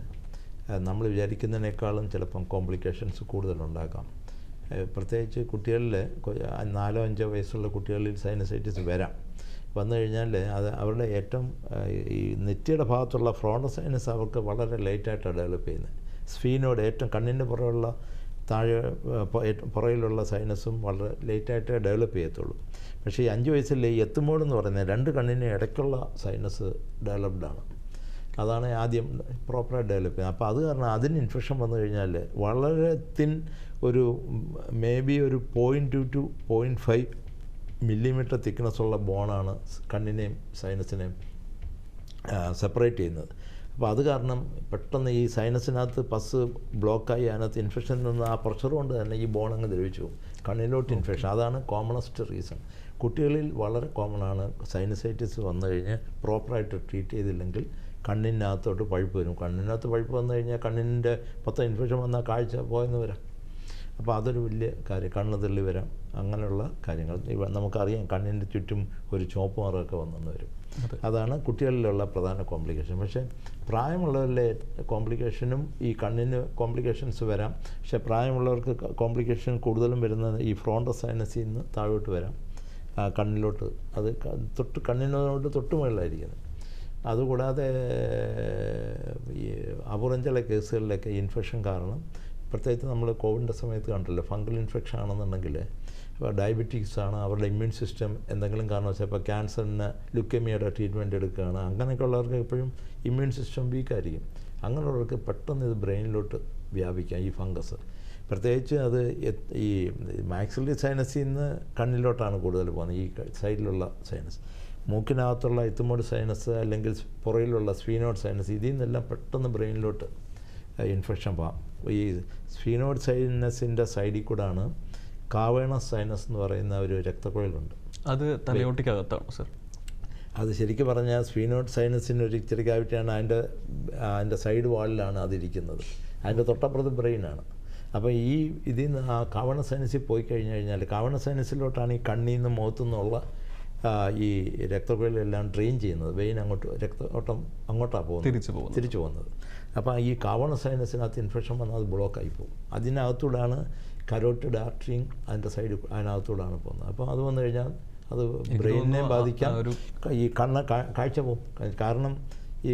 നമ്മൾ വിചാരിക്കുന്നതിനേക്കാളും ചിലപ്പം കോംപ്ലിക്കേഷൻസ് കൂടുതലുണ്ടാക്കാം. പ്രത്യേകിച്ച് കുട്ടികളിൽ 4-5 വയസ്സുള്ള കുട്ടികളിൽ സൈനസൈറ്റിസ് വന്നു കഴിഞ്ഞാൽ അത് അവരുടെ ഏറ്റവും ഈ നെറ്റിയുടെ ഭാഗത്തുള്ള ഫ്രോണ്ടോസൈനസ് അവർക്ക് വളരെ ലേറ്റായിട്ടാണ് ഡെവലപ്പ് ചെയ്യുന്നത്. സ്ഫീനോട് ഏറ്റവും കണ്ണിൻ്റെ പുറമുള്ള താഴെ പുറയിലുള്ള സൈനസും വളരെ ലേറ്റായിട്ടേ ഡെവലപ്പ് ചെയ്യത്തുള്ളൂ. പക്ഷേ ഈ 5 വയസ്സിൽ എത്തുമോഡ് എന്ന് പറയുന്നത് 2 കണ്ണിന് ഇടയ്ക്കുള്ള സൈനസ് ഡെവലപ്ഡാണ്. അതാണ് ആദ്യം പ്രോപ്പറായിട്ട് ഡെവലപ്പ് ചെയ്യുന്നത്. അപ്പോൾ അത് കാരണം അതിന് ഇൻഫെക്ഷൻ വന്നു കഴിഞ്ഞാൽ വളരെ ഒരു മേ ബി ഒരു 0.2 to 0.5 മില്ലിമീറ്റർ തിക്നെസ്സുള്ള ബോണാണ് കണ്ണിനെയും സൈനസിനെയും സെപ്പറേറ്റ് ചെയ്യുന്നത്. അപ്പോൾ അത് കാരണം പെട്ടെന്ന് ഈ സൈനസിനകത്ത് പസ് ബ്ലോക്കായി അതിനകത്ത് ഇൻഫെക്ഷൻ നിന്ന് ആ പ്രഷർ കൊണ്ട് തന്നെ ഈ ബോൺ അങ്ങ് ദ്രവിച്ചു പോകും, കണ്ണിലോട്ട് ഇൻഫെക്ഷൻ. അതാണ് കോമണസ്റ്റ് റീസൺ. കുട്ടികളിൽ വളരെ കോമണാണ് സൈനസൈറ്റിസ് വന്നു കഴിഞ്ഞാൽ പ്രോപ്പറായിട്ട് ട്രീറ്റ് ചെയ്തില്ലെങ്കിൽ കണ്ണിനകത്തോട്ട് പഴുപ്പ് വരും. കണ്ണിനകത്ത് പഴുപ്പ് വന്നു കഴിഞ്ഞാൽ കണ്ണിൻ്റെ മൊത്തം ഇൻഫെക്ഷൻ വന്നാൽ കാഴ്ച പോയെന്ന് വരാം. അപ്പോൾ അതൊരു വലിയ കാര്യം, കണ്ണ് തള്ളി വരാം, അങ്ങനെയുള്ള കാര്യങ്ങൾ. നമുക്കറിയാം കണ്ണിൻ്റെ ചുറ്റും ഒരു ചുവപ്പ് നിറമൊക്കെ വന്നെന്ന് വരും. അതാണ് കുട്ടികളിലുള്ള പ്രധാന കോംപ്ലിക്കേഷൻ. പക്ഷേ പ്രായമുള്ളവരിലെ കോംപ്ലിക്കേഷനും ഈ കണ്ണിന് കോംപ്ലിക്കേഷൻസ് വരാം. പക്ഷേ പ്രായമുള്ളവർക്ക് കോംപ്ലിക്കേഷൻ കൂടുതലും വരുന്നത് ഈ ഫ്രോണ്ടോസൈനസിൽ നിന്ന് താഴോട്ട് വരാം, കണ്ണിലോട്ട്. അത് കണ്ണിനോട് തൊട്ട് മുകളിലായിരിക്കുന്നത്. അതുകൂടാതെ ഈ അപൂർവം ചില കേസുകളിലൊക്കെ ഇൻഫെക്ഷൻ കാരണം, പ്രത്യേകിച്ച് നമ്മൾ കോവിഡിൻ്റെ സമയത്ത് കണ്ടല്ലോ, ഫംഗൽ ഇൻഫെക്ഷൻ ആണെന്നുണ്ടെങ്കിൽ ഇപ്പോൾ ഡയബറ്റിക്സ് ആണ്, അവരുടെ ഇമ്മ്യൂൺ സിസ്റ്റം എന്തെങ്കിലും കാരണവശാൽ ഇപ്പോൾ ക്യാൻസറിന് ലുക്കേമിയയുടെ ട്രീറ്റ്മെൻറ്റ് എടുക്കുകയാണ്, അങ്ങനെയൊക്കെ ഉള്ളവർക്ക് എപ്പോഴും ഇമ്മ്യൂൺ സിസ്റ്റം വീക്കായിരിക്കും. അങ്ങനെയുള്ളവർക്ക് പെട്ടെന്ന് ഇത് ബ്രെയിനിലോട്ട് വ്യാപിക്കാം ഈ ഫംഗസ്. പ്രത്യേകിച്ച് അത് ഈ മാക്സിലറി സൈനസിൽ നിന്ന് കണ്ണിലോട്ടാണ് കൂടുതൽ പോകുന്നത്, ഈ സൈഡിലുള്ള സൈനസ്. മൂക്കിനകത്തുള്ള എത്തുമോഡ് സൈനസ് അല്ലെങ്കിൽ പുറയിലുള്ള സ്ഫീനോഡ് സൈനസ്, ഇതിൽ നിന്നെല്ലാം പെട്ടെന്ന് ബ്രെയിനിലോട്ട് ഇൻഫെക്ഷൻ പോകാം. ഈ സ്ഫീനോഡ് സൈനസിൻ്റെ സൈഡിൽ കൂടാണ് കാവേണസ് സൈനസ് എന്ന് പറയുന്ന ഒരു രക്തക്കുഴലുണ്ട്. അത് തലയോട്ടിക്കകത്താണോ സർ? അത് ശരിക്കും പറഞ്ഞാൽ സ്ഫീനോഡ് സൈനസിന് ഒരു ഇച്ചിരി ക്യാവിറ്റിയാണ്, അതിൻ്റെ സൈഡ് വാളിലാണ് അതിരിക്കുന്നത്. അതിൻ്റെ തൊട്ടപ്പുറത്ത് ബ്രെയിനാണ്. അപ്പോൾ ഈ ഇതിൽ നിന്ന് ആ കവണ സൈനസിൽ പോയി കഴിഞ്ഞ് കഴിഞ്ഞാൽ കവണ സൈനസിലോട്ടാണ് ഈ കണ്ണിൽ നിന്ന് മുഖത്തു നിന്നുള്ള ഈ രക്തക്കുഴലെല്ലാം ഡ്രെയിൻ ചെയ്യുന്നത്. വെയിൻ അങ്ങോട്ട് രക്തോട്ടം അങ്ങോട്ടാണ് പോകുന്നത്, തിരിച്ചു പോകുന്നത്. അപ്പോൾ ഈ കവണ സൈനസിനകത്ത് ഇൻഫെക്ഷൻ വന്നാൽ അത് ബ്ലോക്കായി പോകും. അതിനകത്തൂടാണ് കരോട്ടിഡ് ആർട്ടറിയും അതിൻ്റെ സൈഡ് അതിനകത്തൂടാണ് പോകുന്നത്. അപ്പോൾ അത് വന്നു കഴിഞ്ഞാൽ അത് ബ്രെയിനിനെ ബാധിക്കാം, ഈ കാഴ്ച പോകും. കാരണം ഈ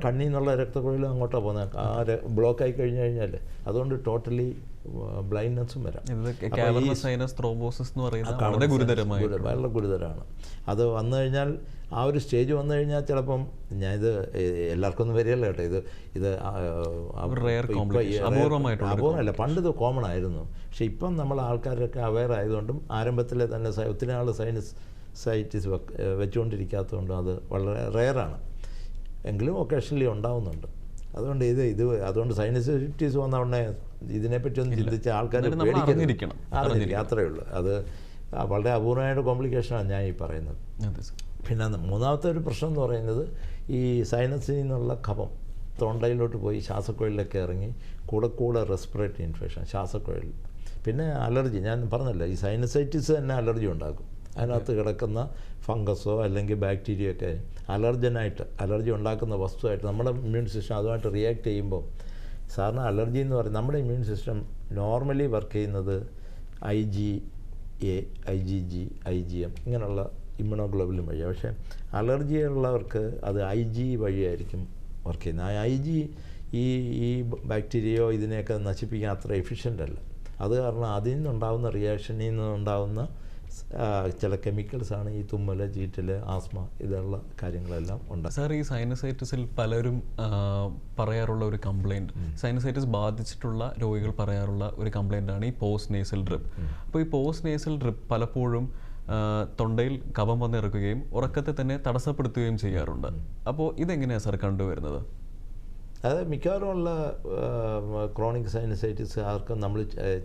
കണ്ണിൽ നിന്നുള്ള രക്തക്കുഴലും അങ്ങോട്ടാണ് പോകുന്നത്. ആ ബ്ലോക്കായി കഴിഞ്ഞ് കഴിഞ്ഞാൽ അതുകൊണ്ട് ടോട്ടലി ബ്ലൈൻഡ്നെസ്സും വരാം. വളരെ ഗുരുതരമാണ്. അത് വന്നു കഴിഞ്ഞാൽ ആ ഒരു സ്റ്റേജ് വന്നു കഴിഞ്ഞാൽ ചിലപ്പം ഇത് എല്ലാവർക്കും ഒന്നും വരികയല്ല കേട്ടോ. ഇത് അപൂർവമല്ല, പണ്ട് ഇത് കോമൺ ആയിരുന്നു. പക്ഷെ ഇപ്പം നമ്മൾ ആൾക്കാരൊക്കെ അവെയർ ആയതുകൊണ്ടും ആരംഭത്തിലെ തന്നെ ഒത്തിരി നാൾ സൈനസൈറ്റിസ് വെച്ചുകൊണ്ടിരിക്കാത്തതുകൊണ്ടും അത് വളരെ റെയറാണ്. എങ്കിലും ഒക്കേഷണലി ഉണ്ടാവുന്നുണ്ട്. അതുകൊണ്ട് അതുകൊണ്ട് സൈനസൈറ്റിസ് വന്ന ഉടനെ ഇതിനെപ്പറ്റി ഒന്ന് ചിന്തിച്ച ആൾക്കാർ അറിഞ്ഞിരിക്കണം, അത്രയേ ഉള്ളൂ. അത് വളരെ അപൂർവമായിട്ട് കോംപ്ലിക്കേഷനാണ് ഞാൻ ഈ പറയുന്നത്. പിന്നെ മൂന്നാമത്തെ ഒരു പ്രശ്നം എന്ന് പറയുന്നത് ഈ സൈനസിൽ നിന്നുള്ള കഫം തൊണ്ടയിലോട്ട് പോയി ശ്വാസക്കുഴലിലൊക്കെ ഇറങ്ങി കൂടെ റെസ്പിറേറ്ററി ഇൻഫെക്ഷൻ ശ്വാസക്കുഴലിൽ. പിന്നെ അലർജി, ഞാൻ പറഞ്ഞല്ലോ ഈ സൈനസൈറ്റിസ് തന്നെ അലർജി ഉണ്ടാക്കും. അതിനകത്ത് കിടക്കുന്ന ഫംഗസോ അല്ലെങ്കിൽ ബാക്ടീരിയ ഒക്കെ അലർജി ഉണ്ടാക്കുന്ന വസ്തുവായിട്ട് നമ്മുടെ ഇമ്മ്യൂൺ സിസ്റ്റം അതുമായിട്ട് റിയാക്ട് ചെയ്യുമ്പോൾ സാധാരണ അലർജി എന്ന് പറയുന്നത് നമ്മുടെ ഇമ്മ്യൂൺ സിസ്റ്റം നോർമലി വർക്ക് ചെയ്യുന്നത് IgA, IgG, IgM ഇങ്ങനെയുള്ള ഇമ്മ്യൂണോഗ്ലോബുലിൻ വഴിയാണ്. പക്ഷേ അലർജി ഉള്ളവർക്ക് അത് IG വഴിയായിരിക്കും വർക്ക് ചെയ്യുന്നത്. ആ IG ഈ ബാക്ടീരിയയോ ഇതിനെയൊക്കെ നശിപ്പിക്കാൻ അത്ര എഫിഷ്യൻ്റ് അല്ല. അത് കാരണം അതിൽ നിന്നുണ്ടാകുന്ന റിയാക്ഷനിൽ നിന്നുണ്ടാകുന്ന ചില കെമിക്കൽസാണ് ഈ തുമ്മൽ, ചീറ്റൽ, ആസ്മ ഇതുള്ള കാര്യങ്ങളെല്ലാം ഉണ്ട്. സാർ, ഈ സൈനസൈറ്റിസിൽ പലരും പറയാറുള്ള ഒരു കംപ്ലയിൻറ്റ്, സൈനസൈറ്റിസ് ബാധിച്ചിട്ടുള്ള രോഗികൾ പറയാറുള്ള ഒരു കംപ്ലയിൻ്റാണ് ഈ പോസ്റ്റ് നേസൽ ഡ്രിപ്പ്. അപ്പോൾ ഈ പോസ്റ്റ് നേസൽ ഡ്രിപ്പ് പലപ്പോഴും തൊണ്ടയിൽ കഫം വന്നിറക്കുകയും ഉറക്കത്തെ തന്നെ തടസ്സപ്പെടുത്തുകയും ചെയ്യാറുണ്ട്. അപ്പോൾ ഇതെങ്ങനെയാണ് സാർ കണ്ടുവരുന്നത്? അത് മിക്കവാറും ഉള്ള ക്രോണിക് സൈനസൈറ്റിസ് ആർക്കും നമ്മൾ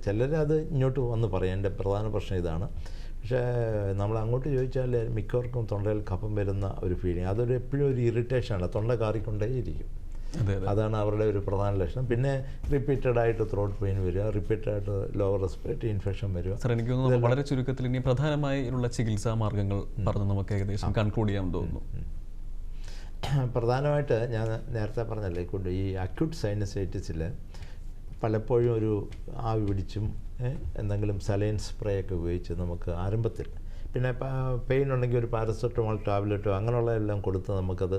ചിലരത് ഇങ്ങോട്ട് വന്ന് പറയും എൻ്റെ പ്രധാന പ്രശ്നം ഇതാണ്. പക്ഷേ നമ്മൾ അങ്ങോട്ട് ചോദിച്ചാൽ മിക്കവർക്കും തൊണ്ടയിൽ കഫം വരുന്ന ഒരു ഫീലിംഗ്, അതൊരു എപ്പോഴും ഒരു ഇറിറ്റേഷനാണ്, തൊണ്ട കാറിക്കൊണ്ടേയിരിക്കും. അതാണ് അവരുടെ ഒരു പ്രധാന ലക്ഷണം. പിന്നെ റിപ്പീറ്റഡായിട്ട് ത്രോട്ട് പെയിൻ വരിക, റിപ്പീറ്റഡായിട്ട് ലോവർ റെസ്പിറേറ്ററി ഇൻഫെക്ഷൻ വരിക. സാർ, എനിക്ക് തോന്നുന്നു വളരെ ചുരുക്കത്തിൽ ഇനി പ്രധാനമായുള്ള ചികിത്സാ മാർഗ്ഗങ്ങൾ പറഞ്ഞ് നമുക്ക് ഏകദേശം കൺക്ലൂഡ് ചെയ്യാൻ തോന്നുന്നു. പ്രധാനമായിട്ട് ഞാൻ നേരത്തെ പറഞ്ഞല്ലേ ഈ അക്യൂട്ട് സൈനസൈറ്റിസിൽ പലപ്പോഴും ഒരു ആവി പിടിച്ചും എന്തെങ്കിലും സലൈൻ സ്പ്രേ ഒക്കെ ഉപയോഗിച്ച് നമുക്ക് ആരംഭത്തിൽ, പിന്നെ പെയിൻ ഉണ്ടെങ്കിൽ ഒരു പാരസെറ്റമോൾ ടാബ്ലറ്റോ അങ്ങനെയുള്ള എല്ലാം കൊടുത്ത് നമുക്കത്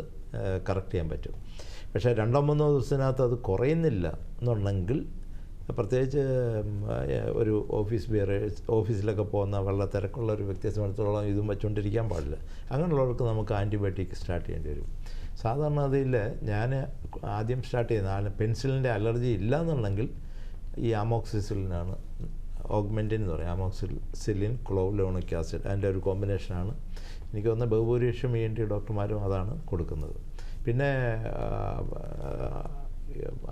കറക്റ്റ് ചെയ്യാൻ പറ്റും. പക്ഷേ 2-3 ദിവസത്തിനകത്ത് അത് കുറയുന്നില്ല എന്നുണ്ടെങ്കിൽ, പ്രത്യേകിച്ച് ഒരു ഓഫീസിലൊക്കെ പോകുന്ന വളരെ തിരക്കുള്ള ഒരു വ്യക്തിയെ സംബന്ധിച്ചിടത്തോളം ഇതും വെച്ചുകൊണ്ടിരിക്കാൻ പാടില്ല. അങ്ങനെയുള്ളവർക്ക് നമുക്ക് ആൻറ്റിബയോട്ടിക് സ്റ്റാർട്ട് ചെയ്യേണ്ടി വരും. സാധാരണ അതിൽ ഞാൻ ആദ്യം സ്റ്റാർട്ട് ചെയ്യുന്ന പെൻസിലിൻ്റെ അലർജി ഇല്ല എന്നുണ്ടെങ്കിൽ ഈ അമോക്സിസിലിനാണ്, ഓഗ്മെൻറ്റിൻ എന്ന് പറയും, അമോക്സിസിലിൻ ക്ലോവ്ലോണിക് ആസിഡ്, അതിൻ്റെ ഒരു കോമ്പിനേഷനാണ്. എനിക്ക് തോന്നുന്ന ബഹുഭൂരിപക്ഷം ENT ഡോക്ടർമാരും അതാണ് കൊടുക്കുന്നത്. പിന്നെ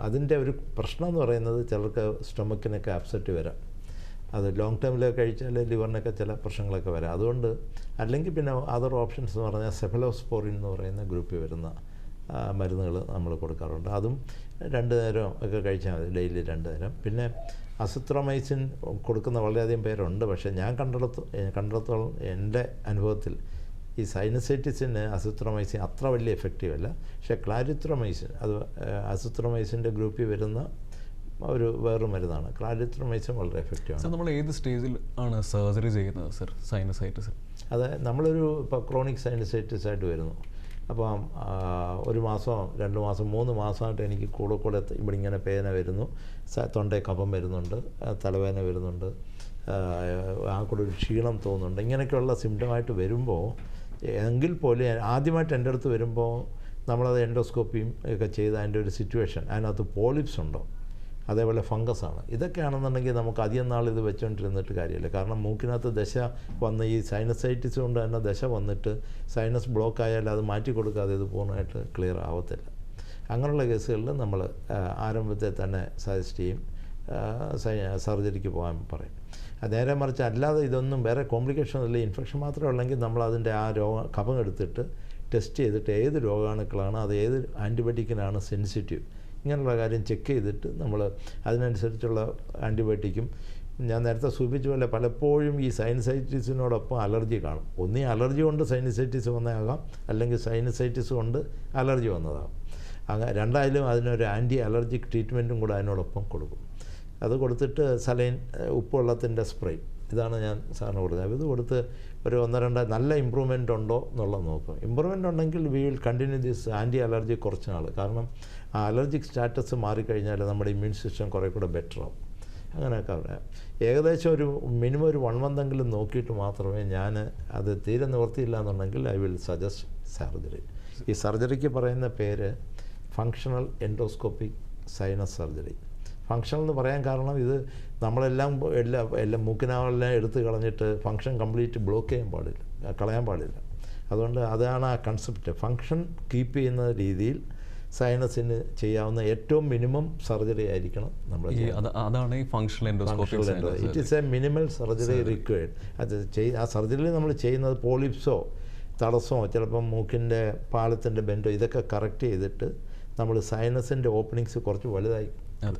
അതിൻ്റെ ഒരു പ്രശ്നം എന്ന് പറയുന്നത് ചിലർക്ക് സ്റ്റൊമക്കിനൊക്കെ അപ്സെറ്റ് വരാം. അത് ലോങ് ടൈമിലൊക്കെ കഴിച്ചാൽ ലിവറിനൊക്കെ ചില പ്രശ്നങ്ങളൊക്കെ വരാം. അതുകൊണ്ട് അല്ലെങ്കിൽ പിന്നെ അതർ ഓപ്ഷൻസ് എന്ന് പറഞ്ഞാൽ സെഫലോസ്പോറിൻ എന്ന് പറയുന്ന ഗ്രൂപ്പിൽ വരുന്ന മരുന്നുകൾ നമ്മൾ കൊടുക്കാറുണ്ട്. അതും 2 നേരം ഒക്കെ കഴിച്ചാൽ മതി, ഡെയിലി 2 നേരം. പിന്നെ അസിത്രോമൈസിൻ കൊടുക്കുന്ന വളരെയധികം പേരുണ്ട്. പക്ഷേ ഞാൻ കണ്ടിടത്തോളം എൻ്റെ അനുഭവത്തിൽ ഈ സൈനസൈറ്റിസിന് അസിത്രോമൈസിൻ അത്ര വലിയ എഫക്റ്റീവ് അല്ല. പക്ഷേ ക്ലാരിത്രോമൈസിൻ, അത് അസിത്രോമൈസിൻ്റെ ഗ്രൂപ്പിൽ വരുന്ന ഒരു വേറൊരു മരുന്നാണ്. ക്ലാരിത്രോമൈസിൻ വളരെ എഫക്റ്റീവാണ്. നമ്മൾ ഏത് സ്റ്റേജിൽ ആണ് സർജറി ചെയ്യുന്നത് സർ സൈനസൈറ്റിസ്? അത് നമ്മളൊരു ഇപ്പോൾ ക്രോണിക് സൈനസൈറ്റിസ് ആയിട്ട് വരുന്നു. അപ്പം 1 മാസം 2 മാസം 3 മാസമായിട്ട് എനിക്ക് കൂടെ ഇവിടെ ഇങ്ങനെ പേന വരുന്നു, തൊണ്ടയിൽ കഫം വരുന്നുണ്ട്, തലവേദന വരുന്നുണ്ട്, ആ കൂടെ ഒരു ക്ഷീണം തോന്നുന്നുണ്ട്. ഇങ്ങനെയൊക്കെയുള്ള സിംറ്റമായിട്ട് വരുമ്പോൾ എങ്കിൽ പോലും ആദ്യമായിട്ട് എൻ്റെ അടുത്ത് വരുമ്പോൾ നമ്മളത് എൻഡോസ്കോപ്പിയും ഒക്കെ ചെയ്ത് അതിൻ്റെ ഒരു സിറ്റുവേഷൻ, അതിനകത്ത് പോളിപ്സ് ഉണ്ടോ, അതേപോലെ ഫംഗസാണ്, ഇതൊക്കെയാണെന്നുണ്ടെങ്കിൽ നമുക്ക് അധികം നാൾ ഇത് വെച്ചുകൊണ്ടിരുന്നിട്ട് കാര്യമില്ല. കാരണം മൂക്കിനകത്ത് ദശ വന്ന് ഈ സൈനസൈറ്റിസ് കൊണ്ട് തന്നെ ദശ വന്നിട്ട് സൈനസ് ബ്ലോക്ക് ആയാൽ അത് മാറ്റി കൊടുക്കാതെ ഇത് പൂർണ്ണമായിട്ട് ക്ലിയർ ആവത്തില്ല. അങ്ങനെയുള്ള കേസുകളിൽ നമ്മൾ ആരംഭത്തിൽ തന്നെ സജസ്റ്റ് ചെയ്യും, സർജറിക്ക് പോകാൻ പറയും. നേരെ മറിച്ച് അല്ലാതെ ഇതൊന്നും വേറെ കോംപ്ലിക്കേഷൻ ഇല്ല, ഇൻഫെക്ഷൻ മാത്രമേ ഉള്ളെങ്കിൽ നമ്മൾ അതിൻ്റെ ആ കഫം എടുത്തിട്ട് ടെസ്റ്റ് ചെയ്തിട്ട് ഏത് രോഗാണുക്കളാണ്, അത് ഏത് ആൻറ്റിബയോട്ടിക്കിനാണ് സെൻസിറ്റീവ്, ഇങ്ങനെയുള്ള കാര്യം ചെക്ക് ചെയ്തിട്ട് നമ്മൾ അതിനനുസരിച്ചുള്ള ആൻറ്റിബയോട്ടിക്കും, ഞാൻ നേരത്തെ സൂചിപ്പിച്ച പോലെ പലപ്പോഴും ഈ സൈനസൈറ്റിസിനോടൊപ്പം അലർജി കാണും. ഒന്നീ അലർജി കൊണ്ട് സൈനസൈറ്റിസ് വന്നതാകാം, അല്ലെങ്കിൽ സൈനസൈറ്റിസ് കൊണ്ട് അലർജി വന്നതാകാം. രണ്ടായാലും അതിനൊരു ആൻറ്റി അലർജിക് ട്രീറ്റ്മെൻറ്റും കൂടെ അതിനോടൊപ്പം കൊടുക്കും. അത് കൊടുത്തിട്ട് സലൈൻ ഉപ്പുവെള്ളത്തിൻ്റെ സ്പ്രേ, ഇതാണ് ഞാൻ സാറിന് കൊടുക്കുന്നത്. ഇത് കൊടുത്ത് ഒരു 1-2 നല്ല ഇമ്പ്രൂവ്മെൻ്റ് ഉണ്ടോ എന്നുള്ളത് നോക്കും. ഇമ്പ്രൂവ്മെൻ്റ് ഉണ്ടെങ്കിൽ we will continue this anti allergy കുറച്ച് നാൾ. കാരണം ആ അലർജിക് സ്റ്റാറ്റസ് മാറിക്കഴിഞ്ഞാൽ നമ്മുടെ ഇമ്മ്യൂൺ സിസ്റ്റം കുറേ കൂടെ ബെറ്റർ ആവും. അങ്ങനെയൊക്കെ പറയാം. ഏകദേശം ഒരു മിനിമം ഒരു 1 മന്തെങ്കിലും നോക്കിയിട്ട് മാത്രമേ ഞാൻ അത് തീരെ നിവർത്തിയില്ല എന്നുണ്ടെങ്കിൽ ഐ വിൽ സജസ്റ്റ് സർജറി. ഈ സർജറിക്ക് പറയുന്ന പേര് functional endoscopic sinus surgery. Functional എന്ന് പറയാൻ കാരണം ഇത് നമ്മളെല്ലാം എല്ലാം മൂക്കിനാവെല്ലാം എടുത്ത് കളഞ്ഞിട്ട് ഫങ്ഷൻ കംപ്ലീറ്റ് ബ്ലോക്ക് ചെയ്യാൻ പാടില്ല, കളയാൻ പാടില്ല. അതുകൊണ്ട് അതാണ് ആ കൺസെപ്റ്റ്. ഫങ്ഷൻ കീപ്പ് ചെയ്യുന്ന രീതിയിൽ സൈനസിന് ചെയ്യാവുന്ന ഏറ്റവും മിനിമം സർജറി ആയിരിക്കണം നമ്മൾ. അതാണ് ഈ functional endoscopy. It is A minimal surgery required. അത് ആ സർജറിയിൽ നമ്മൾ ചെയ്യുന്നത് പോളിപ്സോ തടസ്സമോ ചിലപ്പം മൂക്കിൻ്റെ പാളത്തിൻ്റെ ബെൻഡോ ഇതൊക്കെ കറക്റ്റ് ചെയ്തിട്ട് നമ്മൾ സൈനസിൻ്റെ ഓപ്പണിങ്സ് കുറച്ച് വലുതായി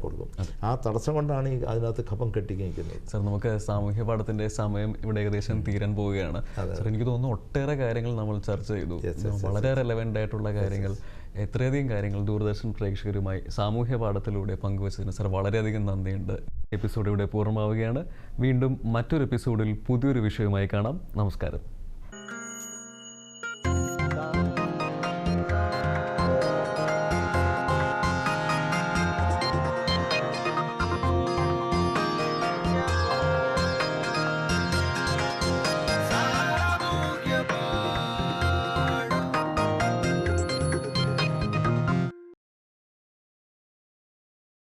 കൊടുക്കും. ആ തടസ്സം കൊണ്ടാണ് ഈ അതിനകത്ത് കഫം കെട്ടിക്കുന്നത്. സാർ, നമുക്ക് സാമൂഹ്യ പാഠത്തിൻ്റെ സമയം ഇവിടെ ഏകദേശം തീരാൻ പോവുകയാണ്. സാർ, എനിക്ക് തോന്നുന്നു ഒട്ടേറെ കാര്യങ്ങൾ നമ്മൾ ചർച്ച ചെയ്തു. വളരെ റെലവൻ്റ് ആയിട്ടുള്ള കാര്യങ്ങൾ, എത്രയധികം കാര്യങ്ങൾ ദൂരദർശൻ പ്രേക്ഷകരുമായി സാമൂഹ്യ പാഠത്തിലൂടെ പങ്കുവച്ചതിന് സാർ വളരെയധികം നന്ദിയുണ്ട്. എപ്പിസോഡ് ഇവിടെ പൂർണ്ണമാവുകയാണ്. വീണ്ടും മറ്റൊരു എപ്പിസോഡിൽ പുതിയൊരു വിഷയവുമായി കാണാം. നമസ്കാരം.